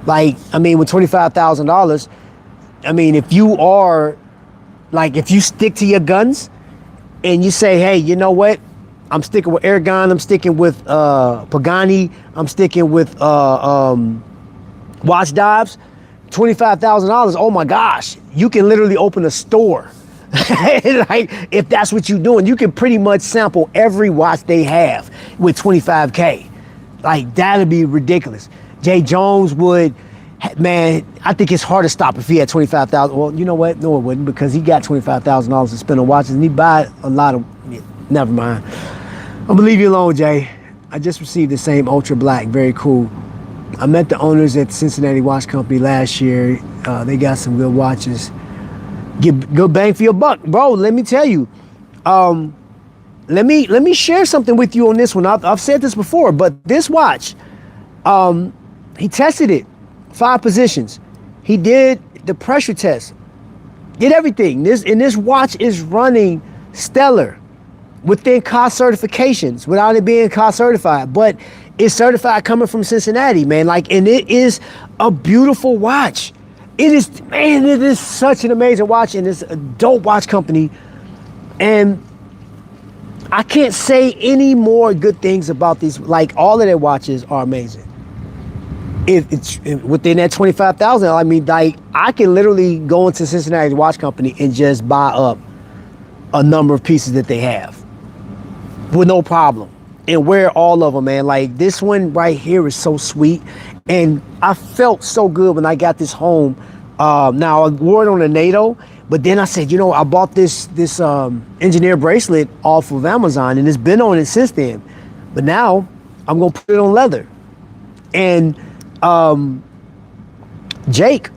Like, I mean, with $25,000, I mean, if you stick to your guns and you say, hey, you know what? I'm sticking with Aragon, I'm sticking with Pagani, I'm sticking with Watch Dives, $25,000, oh my gosh, you can literally open a store. Like, if that's what you're doing, you can pretty much sample every watch they have with 25K. Like, that'd be ridiculous. Jay Jones would, man, I think it's hard to stop if he had 25,000. Well, you know what? No, it wouldn't, because he got $25,000 to spend on watches, and he buy a lot of, never mind. I'm gonna leave you alone, Jay. I just received the same Ultra Black, very cool. I met the owners at the Cincinnati Watch Company last year. They got some good watches. Get good bang for your buck, bro. Let me tell you. Let me share something with you on this one. I've said this before, but this watch, he tested it 5 positions. He did the pressure test, did everything. This watch is running stellar within cost certifications without it being cost certified, but it's certified coming from Cincinnati, man. Like, and it is a beautiful watch. It is such an amazing watch, and it's a dope watch company. And I can't say any more good things about these. Like, all of their watches are amazing. It's within that 25,000. I mean, like, I can literally go into Cincinnati Watch Company and just buy up a number of pieces that they have with no problem and wear all of them, man. Like, this one right here is so sweet, and I felt so good when I got this home. Now, I wore it on a NATO, But then I said, you know, I bought this engineer bracelet off of Amazon, and it's been on it since then. But now I'm gonna put it on leather. And Jake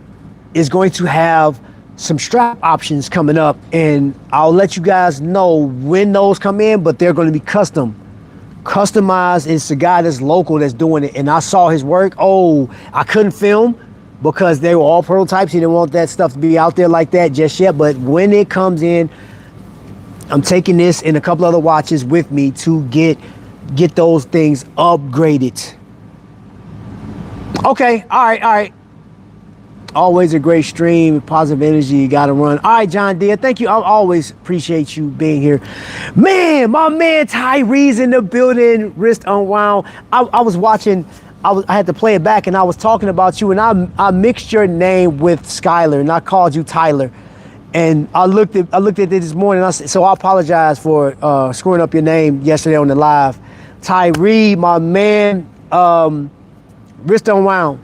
is going to have some strap options coming up, and I'll let you guys know when those come in, but they're going to be customized. It's a guy that's local that's doing it, and I saw his work. Oh, I couldn't film because they were all prototypes. He didn't want that stuff to be out there like that just yet, but when it comes in, I'm taking this and a couple other watches with me to get those things upgraded. Okay, all right. Always a great stream, positive energy, you gotta run. All right, John Deere, thank you. I always appreciate you being here. Man, my man Tyree's in the building, wrist unwound. I was watching, I had to play it back, and I was talking about you, and I mixed your name with Skylar, and I called you Tyler. And I looked at it this morning, so I apologize for screwing up your name yesterday on the live. Tyree, my man, wrist unwound.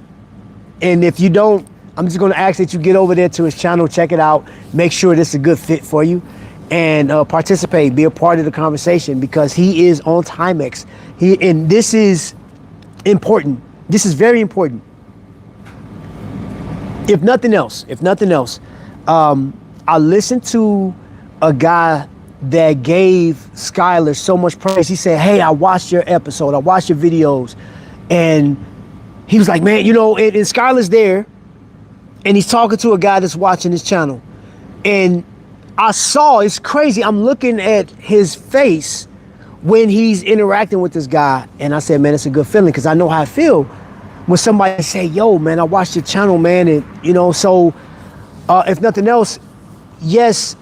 And if you don't, I'm just gonna ask that you get over there to his channel, check it out, make sure this is a good fit for you, and participate, be a part of the conversation, because he is on Timex. And this is important. This is very important. If nothing else, I listened to a guy that gave Skylar so much praise. He said, hey, I watched your episode, I watched your videos, and he was like, man, you know, and Skylar's there, and he's talking to a guy that's watching his channel. And I saw, it's crazy, I'm looking at his face when he's interacting with this guy, and I said, man, it's a good feeling, because I know how I feel when somebody say, yo, man, I watched your channel, man, and, you know, so if nothing else, yes,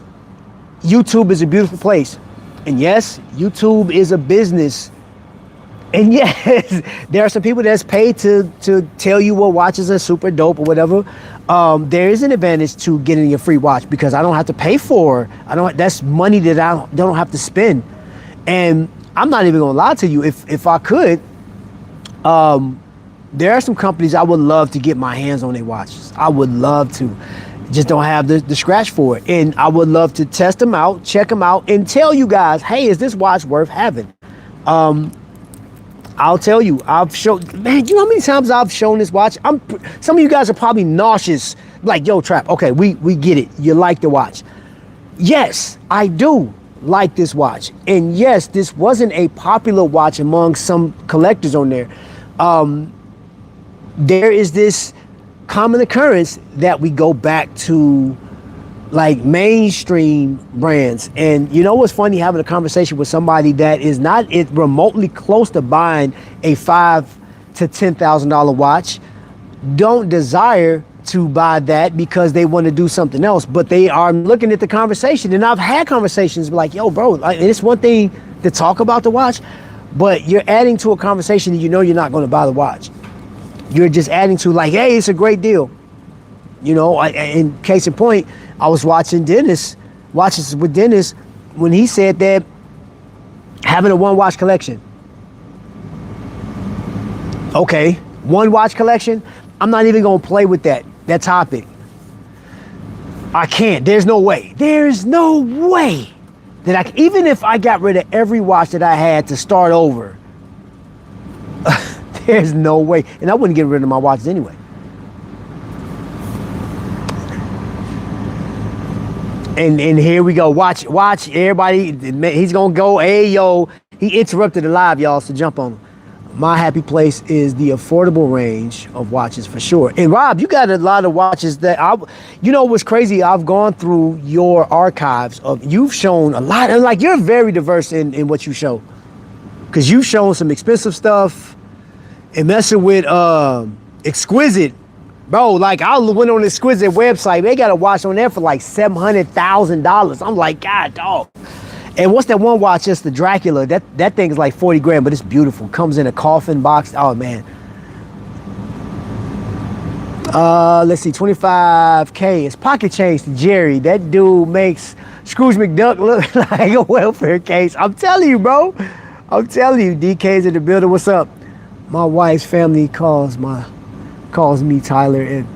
YouTube is a beautiful place, and yes, YouTube is a business. And yes, there are some people that's paid to tell you what watches are super dope or whatever. There is an advantage to getting a free watch, because I don't have to pay for. That's money that I don't have to spend. And I'm not even gonna lie to you. If I could, there are some companies I would love to get my hands on their watches. I would love to. Just don't have the scratch for it. And I would love to test them out, check them out, and tell you guys, hey, is this watch worth having? I'll tell you, I've shown, man, you know how many times I've shown this watch? Some of you guys are probably nauseous, like, yo, Trap, okay, we get it. You like the watch. Yes, I do like this watch. And yes, this wasn't a popular watch among some collectors on there. There is this common occurrence that we go back to like mainstream brands. And you know what's funny, having a conversation with somebody that is not remotely close to buying a $5,000 to $10,000 watch, don't desire to buy that because they want to do something else, but they are looking at the conversation. And I've had conversations like, yo, bro, like, it's one thing to talk about the watch, but you're adding to a conversation and you know you're not going to buy the watch. You're just adding to, like, hey, it's a great deal. You know, in case in point, I was watching watches with Dennis when he said that having a one watch collection. Okay, one watch collection. I'm not even gonna play with that topic. I can't. There's no way. There's no way that even if I got rid of every watch that I had to start over, there's no way. And I wouldn't get rid of my watches anyway. And here we go. Watch, everybody. He's gonna go. Hey, yo, he interrupted the live, y'all. So jump on him. My happy place is the affordable range of watches for sure. And Rob, you got a lot of watches that you know what's crazy? I've gone through your archives you've shown a lot, and like you're very diverse in what you show, because you've shown some expensive stuff and messing with exquisite. Bro, like I went on the Exquisite website, they got a watch on there for like $700,000. I'm like, God, dog. And what's that one watch? Just the Dracula. That thing is like 40 grand, but it's beautiful. Comes in a coffin box. Oh man. Let's see, 25K. It's pocket change to Jerry. That dude makes Scrooge McDuck look like a welfare case. I'm telling you, bro. I'm telling you, DK's in the building. What's up? My wife's family calls me Tyler and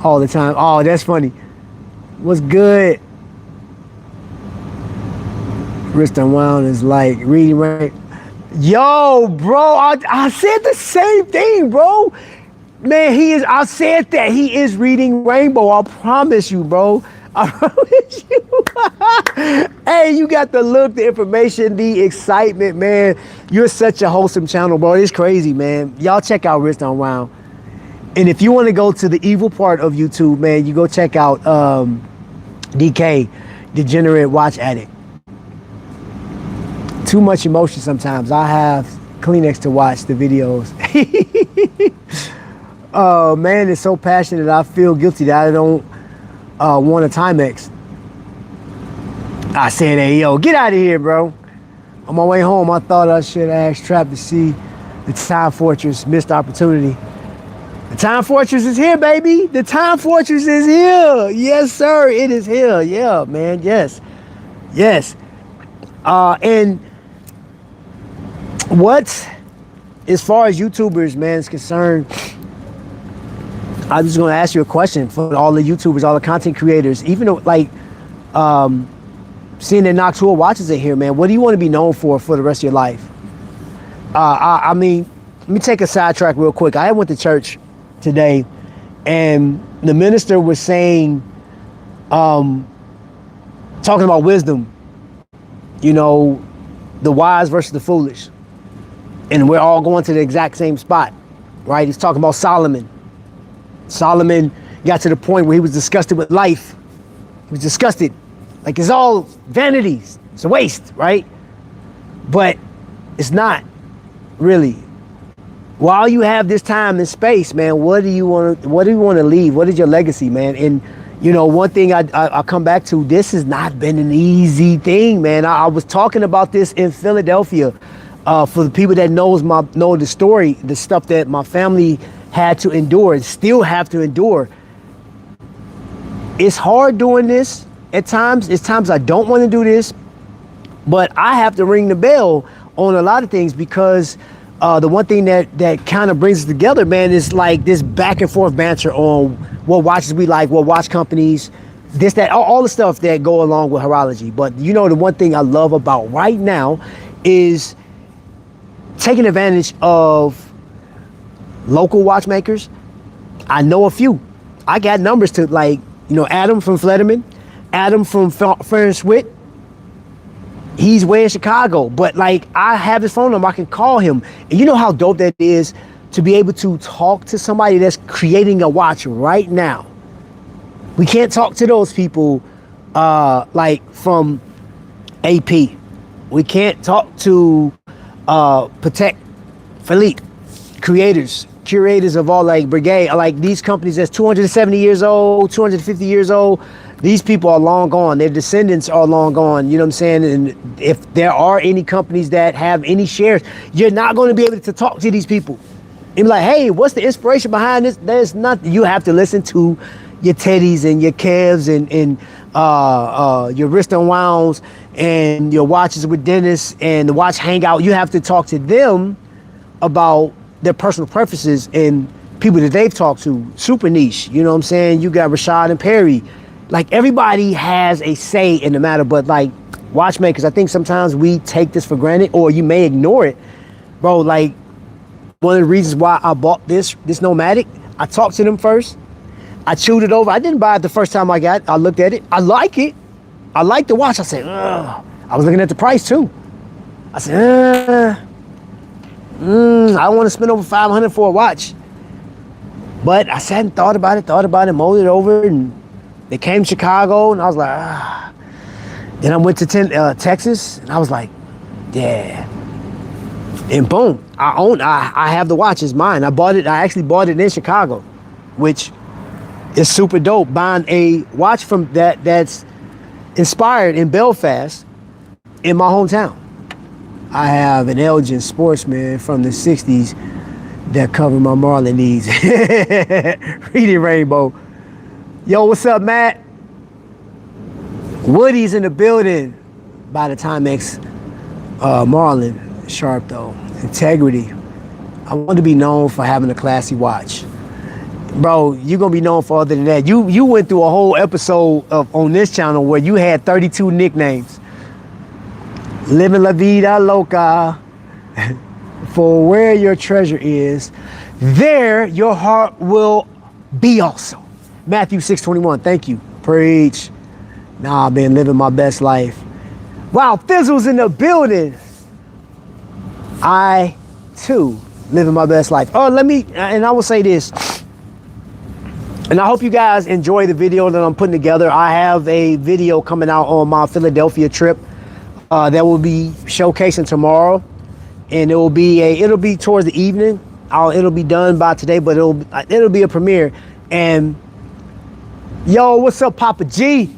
all the time. Oh, that's funny. What's good? Wrist unwound is like reading right. Yo, bro, I said the same thing, bro. Man, I said that he is reading Rainbow. I promise you, bro. I promise you. Hey, you got the look, the information, the excitement, man. You're such a wholesome channel, bro. It's crazy, man. Y'all check out Wrist Unwound. And if you want to go to the evil part of YouTube, man, you go check out DK, Degenerate Watch Addict. Too much emotion sometimes. I have Kleenex to watch the videos. Oh, man, it's so passionate. I feel guilty that I don't want a Timex. I said, hey, yo, get out of here, bro. On my way home, I thought I should ask Trap to see the Time Fortress. Missed opportunity. The Time Fortress is here, baby. The Time Fortress is here. Yes, sir. It is here. Yeah, man. Yes. Yes. And as far as YouTubers, man, is concerned, I'm just going to ask you a question for all the YouTubers, all the content creators, even though, like, seeing that Noctua watches it here, man, what do you want to be known for the rest of your life? I mean, let me take a sidetrack real quick. I went to church today, and the minister was saying, talking about wisdom, you know, the wise versus the foolish. And we're all going to the exact same spot, right? He's talking about Solomon. Solomon got to the point where he was disgusted with life. He was disgusted. Like, it's all vanities. It's a waste, right? But it's not really. While you have this time and space, man, what do you want to leave? What is your legacy, man? And, you know, one thing I come back to, this has not been an easy thing, man. I was talking about this in Philadelphia. For the people that know the story, the stuff that my family had to endure and still have to endure. It's hard doing this at times. It's times I don't want to do this, but I have to ring the bell on a lot of things because the one thing that kind of brings us together, man, is like this back and forth banter on what watches we like, what watch companies, this, that, all the stuff that go along with horology. But you know, the one thing I love about right now is taking advantage of local watchmakers. I know a few. I got numbers to, like, you know, Adam from Flederman, Adam from Fernswit. He's way in Chicago, but like, I have his phone number. I can call him. And you know how dope that is to be able to talk to somebody that's creating a watch right now. We can't talk to those people like from AP. We can't talk to Patek Philippe, curators of all, like Brigade, like these companies that's 270 years old, 250 years old. These people are long gone. Their descendants are long gone. You know what I'm saying? And if there are any companies that have any shares, you're not going to be able to talk to these people and be like, hey, what's the inspiration behind this? There's nothing. You have to listen to your Teddies and your Kevs and your wrist unwounds and your watches with Dennis and the watch hangout. You have to talk to them about their personal preferences and people that they've talked to. Super niche. You know what I'm saying? You got Rashad and Perry. Like, everybody has a say in the matter, but like watchmakers, I think sometimes we take this for granted, or you may ignore it. Bro, like, one of the reasons why I bought this Nomadic, I talked to them first. I chewed it over. I didn't buy it the first time I looked at it. I like it. I like the watch. I said, ugh. I was looking at the price too. I said, I don't want to spend over $500 for a watch. But I sat and thought about it, mulled it over, and they came to Chicago, and I was like, ah. Then I went to Texas, and I was like, yeah. And boom, I have the watch. It's mine. I actually bought it in Chicago, which is super dope. Buying a watch from that's inspired in Belfast, in my hometown. I have an Elgin Sportsman from the 60s that covered my Marlin needs. Reading Rainbow. Yo, what's up, Matt? Woody's in the building. By the Timex Marlin. Sharp though. Integrity. I want to be known for having a classy watch. Bro, you're gonna be known for other than that. You went through a whole episode on this channel where you had 32 nicknames. Living la vida loca. For where your treasure is, there your heart will be also. Matthew 6:21. Thank you. Preach. Nah, I've been living my best life. Wow, Fizzle's in the building. I too living my best life. Oh, and I will say this. And I hope you guys enjoy the video that I'm putting together. I have a video coming out on my Philadelphia trip that will be showcasing tomorrow, and it'll be towards the evening. It'll be done by today, but it'll be a premiere. And yo, what's up, Papa G?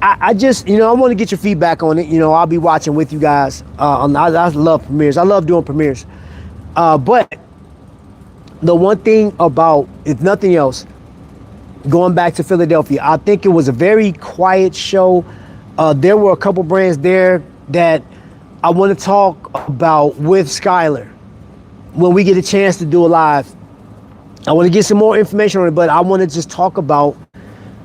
I just, I want to get your feedback on it. I'll be watching with you guys. I love premieres. I love doing premieres. But the one thing about, if nothing else, going back to Philadelphia, I think it was a very quiet show. There were a couple brands there that I want to talk about with Skylar when we get a chance to do a live. I want to get some more information on it, but I want to just talk about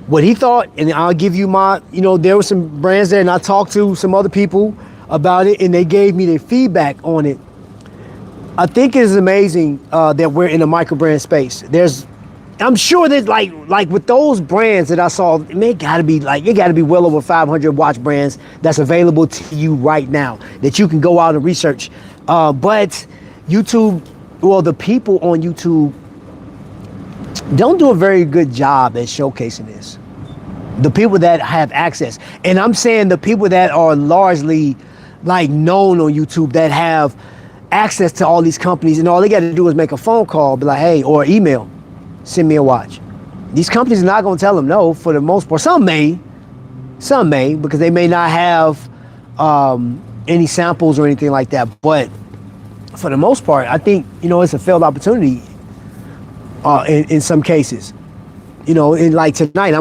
what he thought, and I'll give you my, there were some brands there, and I talked to some other people about it, and they gave me their feedback on it. I think it's amazing that we're in a micro brand space. I'm sure that like with those brands that I saw, it gotta be well over 500 watch brands that's available to you right now that you can go out and research. But YouTube, well, the people on YouTube don't do a very good job at showcasing this. The people that have access, and I'm saying the people that are largely known on YouTube, that have access to all these companies, and all they got to do is make a phone call, be like, hey, or email, send me a watch. These companies are not going to tell them no for the most part. Some may, because they may not have any samples or anything like that. But for the most part, I think, it's a failed opportunity in some cases. And like tonight,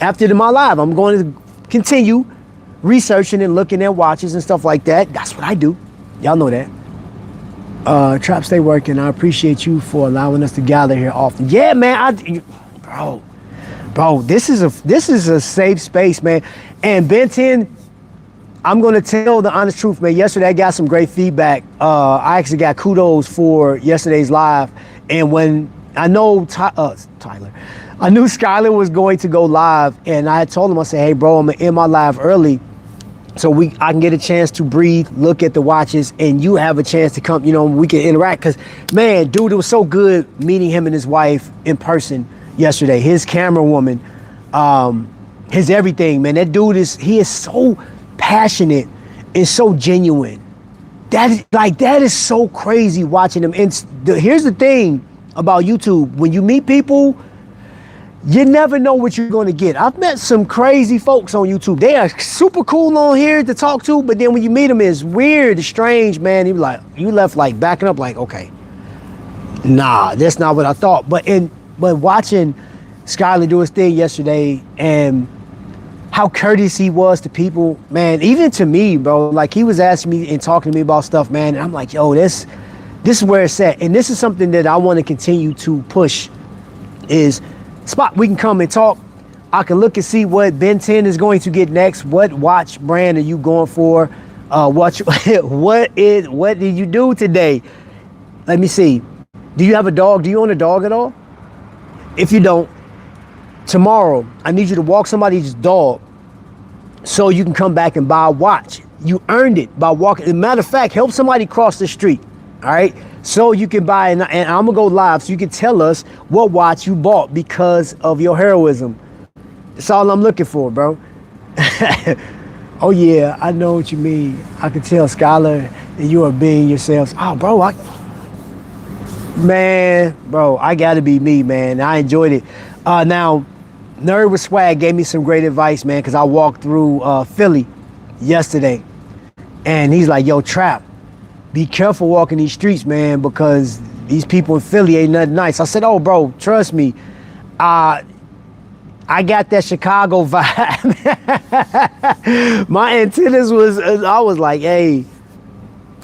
after my live, I'm going to continue researching and looking at watches and stuff like that. That's what I do. Y'all know that. Trap, stay working. I appreciate you for allowing us to gather here often. Yeah, man. Bro, this is a safe space, man. And Ben 10, I'm gonna tell the honest truth, man. Yesterday I got some great feedback. I actually got kudos for yesterday's live. And when I know Tyler, I knew Skylar was going to go live, and I had told him, I said, hey, bro, I'm gonna end my live early, so I can get a chance to breathe, look at the watches, and you have a chance to come, we can interact. Because, man, dude, it was so good meeting him and his wife in person yesterday. His camera woman, his everything, man. That dude he is so passionate and so genuine. That is so crazy watching him. And here's the thing about YouTube. When you meet people, you never know what you're going to get. I've met some crazy folks on YouTube. They are super cool on here to talk to, but then when you meet them, it's weird, it's strange, man. You left backing up okay, nah, that's not what I thought. But watching Skylar do his thing yesterday, and how courteous he was to people, man, even to me, bro. He was asking me and talking to me about stuff, man, and I'm like, yo, this is where it's at. And this is something that I want to continue to push, is spot we can come and talk. I can look and see what Ben 10 is going to get next. What watch brand are you going for? What did you do today? Let me see. Do you have a dog? Do you own a dog at all? If you don't, tomorrow I need you to walk somebody's dog so you can come back and buy a watch. You earned it by walking. As a matter of fact, help somebody cross the street. All right, so you can buy, and I'm gonna go live so you can tell us what watch you bought because of your heroism. That's all I'm looking for, bro. Oh yeah, I know what you mean. I can tell, Skylar, that you are being yourselves. Oh, bro, I gotta be me, man. I enjoyed it. Now, Nerd with Swag gave me some great advice, man, because I walked through Philly yesterday, and he's like, yo, Trap, be careful walking these streets, man, because these people in Philly ain't nothing nice. I said, oh, bro, trust me. I got that Chicago vibe. My antennas I was like, hey,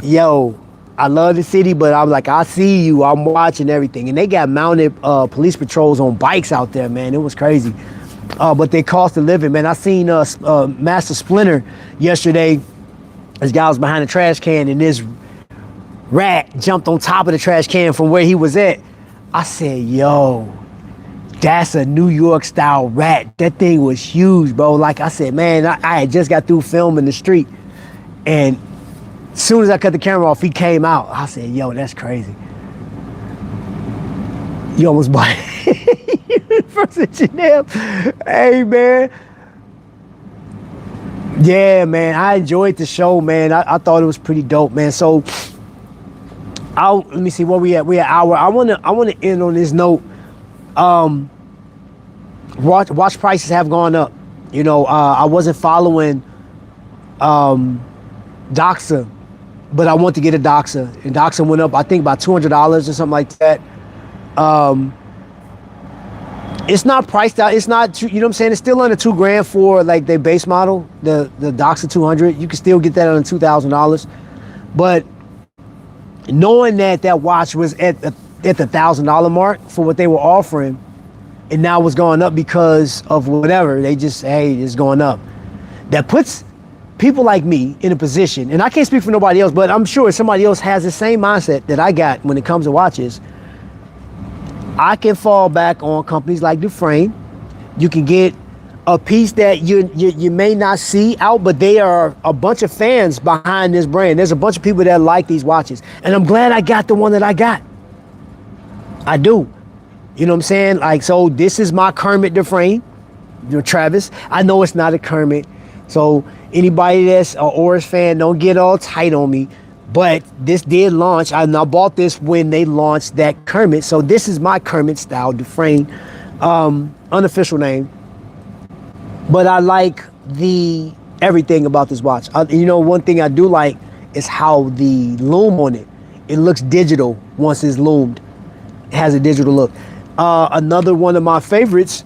yo, I love the city, but I'm like, I see you. I'm watching everything. And they got mounted police patrols on bikes out there, man. It was crazy. But they cost a living, man. I seen Master Splinter yesterday. This guy was behind a trash can, and this rat jumped on top of the trash can from where he was at. I said, yo, that's a New York style rat. That thing was huge, bro. Like I said, man, I had just got through filming the street, and as soon as I cut the camera off, he came out. I said, yo, that's crazy. You almost bought Universal Chanel. Hey, man. Yeah, man, I enjoyed the show, man. I thought it was pretty dope, man. So, let me see where we at. We at hour. I wanna end on this note. Watch prices have gone up. You know, I wasn't following Doxa, but I want to get a Doxa, and Doxa went up, I think, about $200 or something like that. It's not priced out. It's not, you know what I'm saying? It's still under $2,000 for like their base model, the Doxa 200. You can still get that under $2,000. But knowing that watch was at the $1,000 mark for what they were offering, and now it's going up because of whatever, they just, hey, it's going up. That puts people like me in a position, and I can't speak for nobody else, but I'm sure somebody else has the same mindset that I got when it comes to watches. I can fall back on companies like Dufresne. You can get a piece that you may not see out, but they are a bunch of fans behind this brand. There's a bunch of people that like these watches, and I'm glad I got the one that I got. I do. You know what I'm saying? Like, so this is my Kermit Dufresne, Travis. I know it's not a Kermit, so anybody that's an Oris fan, don't get all tight on me. But this did launch. I bought this when they launched that Kermit. So this is my Kermit style Dufresne, unofficial name. But I like everything about this watch. You know, one thing I do like is how the loom on it. It looks digital once it's loomed. It has a digital look. Another one of my favorites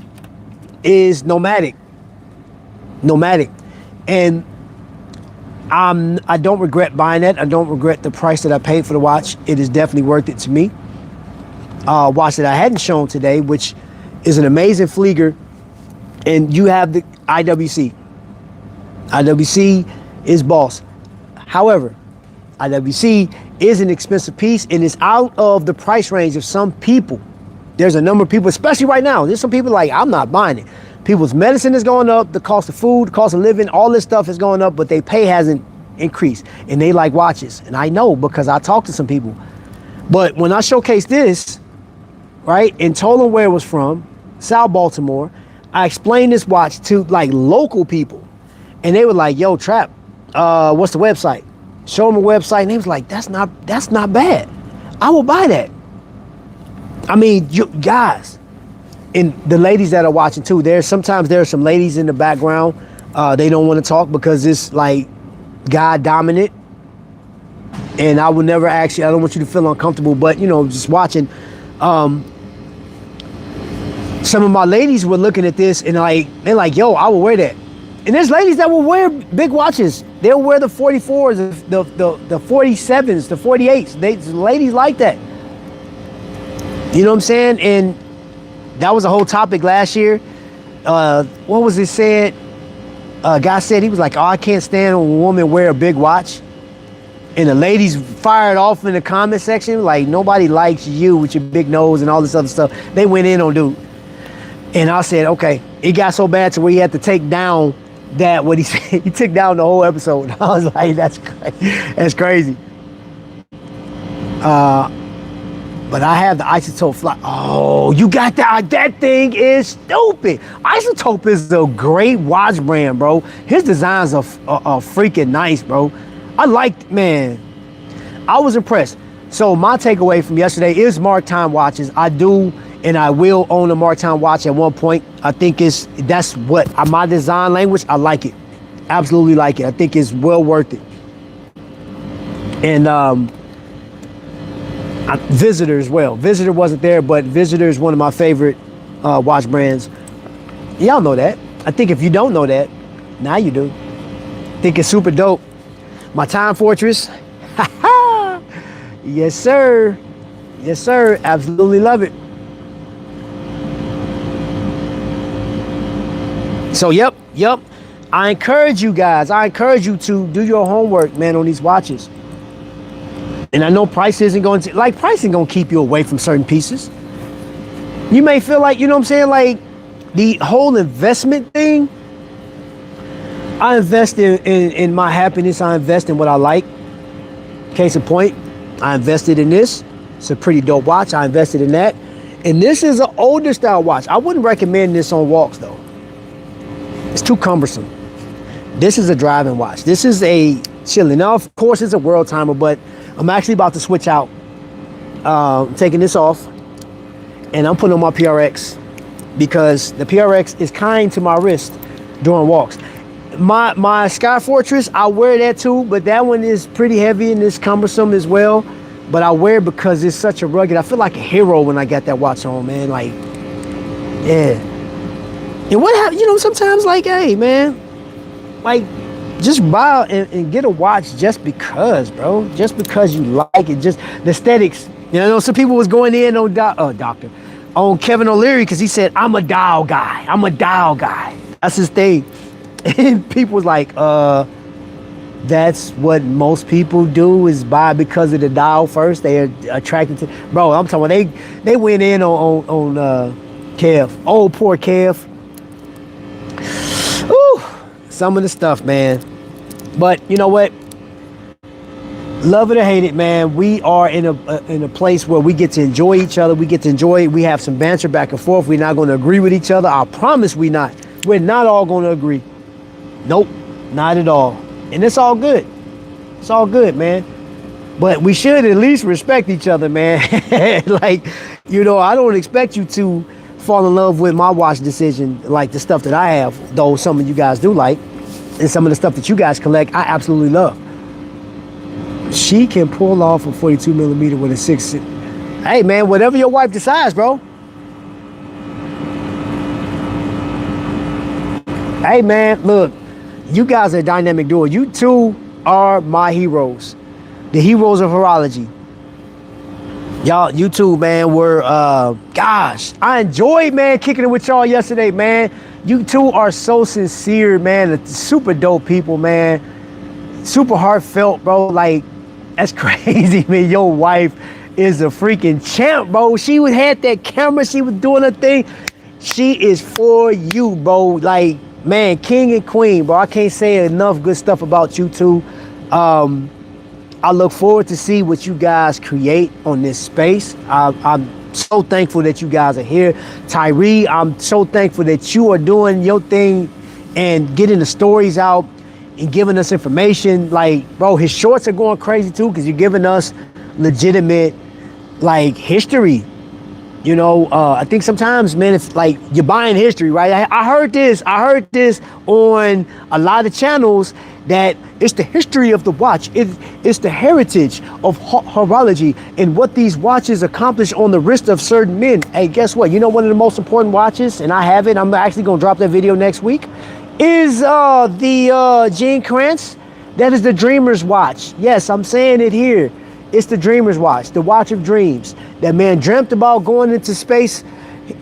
is Nomadic. And I don't regret buying that. I don't regret the price that I paid for the watch. It is definitely worth it to me. Watch that I hadn't shown today, which is an amazing Flieger, and you have the IWC. IWC is boss. However, IWC is an expensive piece, and it's out of the price range of some people. There's a number of people, especially right now. There's some people like, I'm not buying it. People's medicine is going up, the cost of food, the cost of living, all this stuff is going up, but their pay hasn't increased, and they like watches. And I know because I talked to some people. But when I showcased this, right, and told them where it was from, South Baltimore, I explained this watch to like local people, and they were like, yo, Trap, what's the website? Show them a website, and they was like, that's not bad. I will buy that. I mean, you guys, and the ladies that are watching too, sometimes there are some ladies in the background. They don't want to talk because it's like guy dominant, and I would never actually, I don't want you to feel uncomfortable, but you know, just watching, some of my ladies were looking at this and they're like, yo, I will wear that. And there's ladies that will wear big watches. They'll wear the 44s, the 47s, the 48s. Ladies like that. You know what I'm saying? And that was a whole topic last year. What was it said? A guy said, he was like, oh, I can't stand when a woman wear a big watch. And the ladies fired off in the comment section, like, nobody likes you with your big nose and all this other stuff. They went in on dude. And I said, okay. It got so bad to where he had to take down what he said. He took down the whole episode. I was like, that's crazy. But I have the Isotope Fly. Oh, you got that? That thing is stupid. Isotope is a great watch brand, bro. His designs are freaking nice, bro. I was impressed. So my takeaway from yesterday is Mark Time watches. I do, and I will own a Mark Time watch at one point. I think that's what my design language. I like it, absolutely like it. I think it's well worth it. And Visitor as well. Visitor wasn't there, but Visitor is one of my favorite watch brands. Y'all know that. I think if you don't know that, now you do. I think it's super dope. My Time Fortress. Yes, sir. Yes, sir. Absolutely love it. So, yep. I encourage you guys. I encourage you to do your homework, man, on these watches. And I know price isn't going to, like, price isn't going to keep you away from certain pieces. You may feel like, you know what I'm saying, like the whole investment thing. I invest in my happiness. I invest in what I like. Case in point, I invested in this. It's a pretty dope watch. I invested in that. And this is an older style watch. I wouldn't recommend this on walks though. It's too cumbersome. This is a driving watch. This is a chilling. Now, of course, it's a world timer, but I'm actually about to switch out. I'm taking this off and I'm putting on my PRX because the PRX is kind to my wrist during walks. My Sky Fortress, I wear that too, but that one is pretty heavy and it's cumbersome as well. But I wear it because it's such a rugged. I feel like a hero when I got that watch on, man. Like, yeah. And what happened? You know, sometimes like, hey, man, like, just buy and get a watch just because, bro. Just because you like it. Just the aesthetics. You know, some people was going in on on Kevin O'Leary because he said, I'm a dial guy. I'm a dial guy. That's his thing. And people was like, that's what most people do is buy because of the dial first. They are attracted to, bro, I'm talking about they went in on Kev. Oh, poor Kev. Ooh, some of the stuff, man. But you know what? Love it or hate it, man. We are in a place where we get to enjoy each other. We get to enjoy it. We have some banter back and forth. We're not going to agree with each other. I promise we're not. We're not all going to agree. Nope, not at all. And it's all good. It's all good, man. But we should at least respect each other, man. Like, you know, I don't expect you to fall in love with my watch decision, like the stuff that I have, though some of you guys do like, and some of the stuff that you guys collect, I absolutely love. She can pull off a 42 millimeter with a 6. Hey, man, whatever your wife decides, bro. Hey, man, look. You guys are a dynamic duo. You two are my heroes. The heroes of horology. Y'all, you two, man, were, gosh, I enjoyed, man, kicking it with y'all yesterday, man. You two are so sincere, man. Super dope people, man. Super heartfelt, bro. Like, that's crazy, man. Your wife is a freaking champ, bro. She had that camera. She was doing her thing. She is for you, bro. Like, man, king and queen, bro. I can't say enough good stuff about you two. I look forward to see what you guys create on this space. I'm so thankful that you guys are here. Tyree, I'm so thankful that you are doing your thing and getting the stories out and giving us information. Like, bro, his shorts are going crazy too because you're giving us legitimate, like, history. You know, I think sometimes, man, it's like you're buying history, right? I heard this on a lot of channels that it's the history of the watch. It's the heritage of horology and what these watches accomplish on the wrist of certain men. Hey, guess what? You know, one of the most important watches, and I have it, I'm actually going to drop that video next week, is the Gene Kranz. That is the Dreamer's watch. Yes, I'm saying it here. It's the Dreamer's watch, the watch of dreams. That man dreamt about going into space,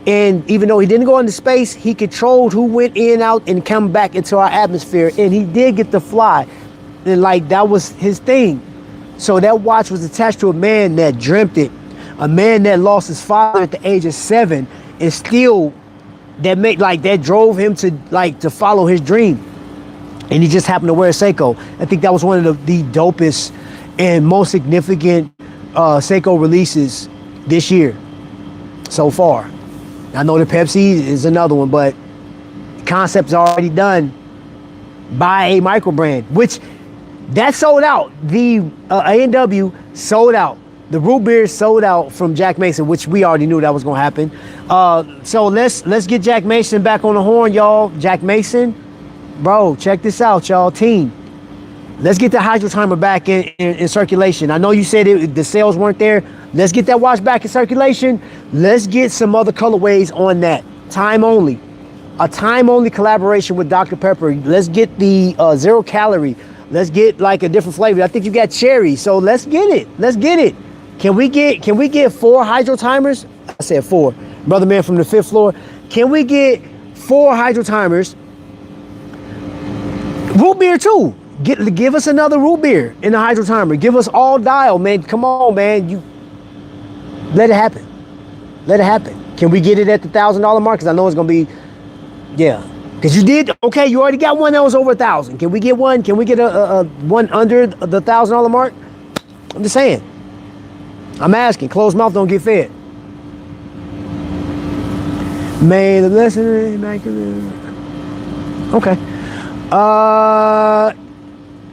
and even though he didn't go into space, he controlled who went in, out, and come back into our atmosphere, and he did get to fly. And like, that was his thing. So that watch was attached to a man that dreamt it, a man that lost his father at the age of 7, and still that drove him to follow his dream. And he just happened to wear a Seiko. I think that was one of the dopest and most significant Seiko releases this year so far. I know the Pepsi is another one, but the concept's already done by a micro brand, which that sold out. The A&W sold out. The root beer sold out from Jack Mason, which we already knew that was gonna happen. So let's get Jack Mason back on the horn, y'all. Jack Mason, bro, check this out, y'all. Team, let's get the Hydro Timer back in circulation. I know you said the sales weren't there. Let's get that watch back in circulation. Let's get some other colorways on that. Time only. A time only collaboration with Dr. Pepper. Let's get the 0 calorie. Let's get like a different flavor. I think you got cherry. So let's get it. Let's get it. Can we get 4 hydro timers? I said 4. Brother man from the 5th floor. Can we get 4 hydro timers? Root beer too. Give us another root beer in the hydro timer. Give us all dial, man. Come on, man. You let it happen. Let it happen. Can we get it at the $1,000 mark? Because I know it's gonna be, yeah. Because you did, okay, you already got one that was over 1,000. Can we get one? Can we get a one under the $1,000 mark? I'm just saying. I'm asking. Closed mouth don't get fed. May the blessing back. Okay.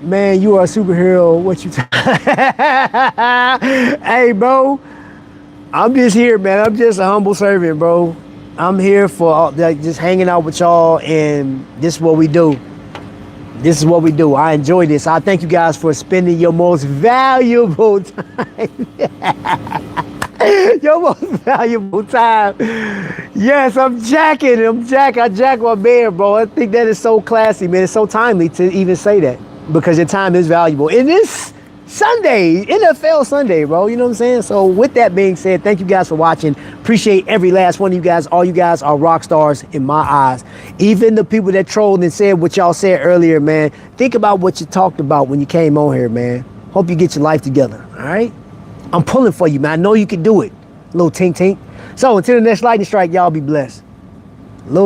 Man, you are a superhero. What you? Hey, bro. I'm just here, man. I'm just a humble servant, bro. I'm here for just hanging out with y'all, and this is what we do. This is what we do. I enjoy this. I thank you guys for spending your most valuable time. Your most valuable time. Yes, I'm jacking. I jack my man, bro. I think that is so classy, man. It's so timely to even say that because your time is valuable. In this Sunday, NFL Sunday, bro. You know what I'm saying? So with that being said, thank you guys for watching. Appreciate every last one of you guys. All you guys are rock stars in my eyes. Even the people that trolled and said what y'all said earlier, man. Think about what you talked about when you came on here, man. Hope you get your life together, all right? I'm pulling for you, man. I know you can do it. Little tink tink. So until the next lightning strike, y'all be blessed. Little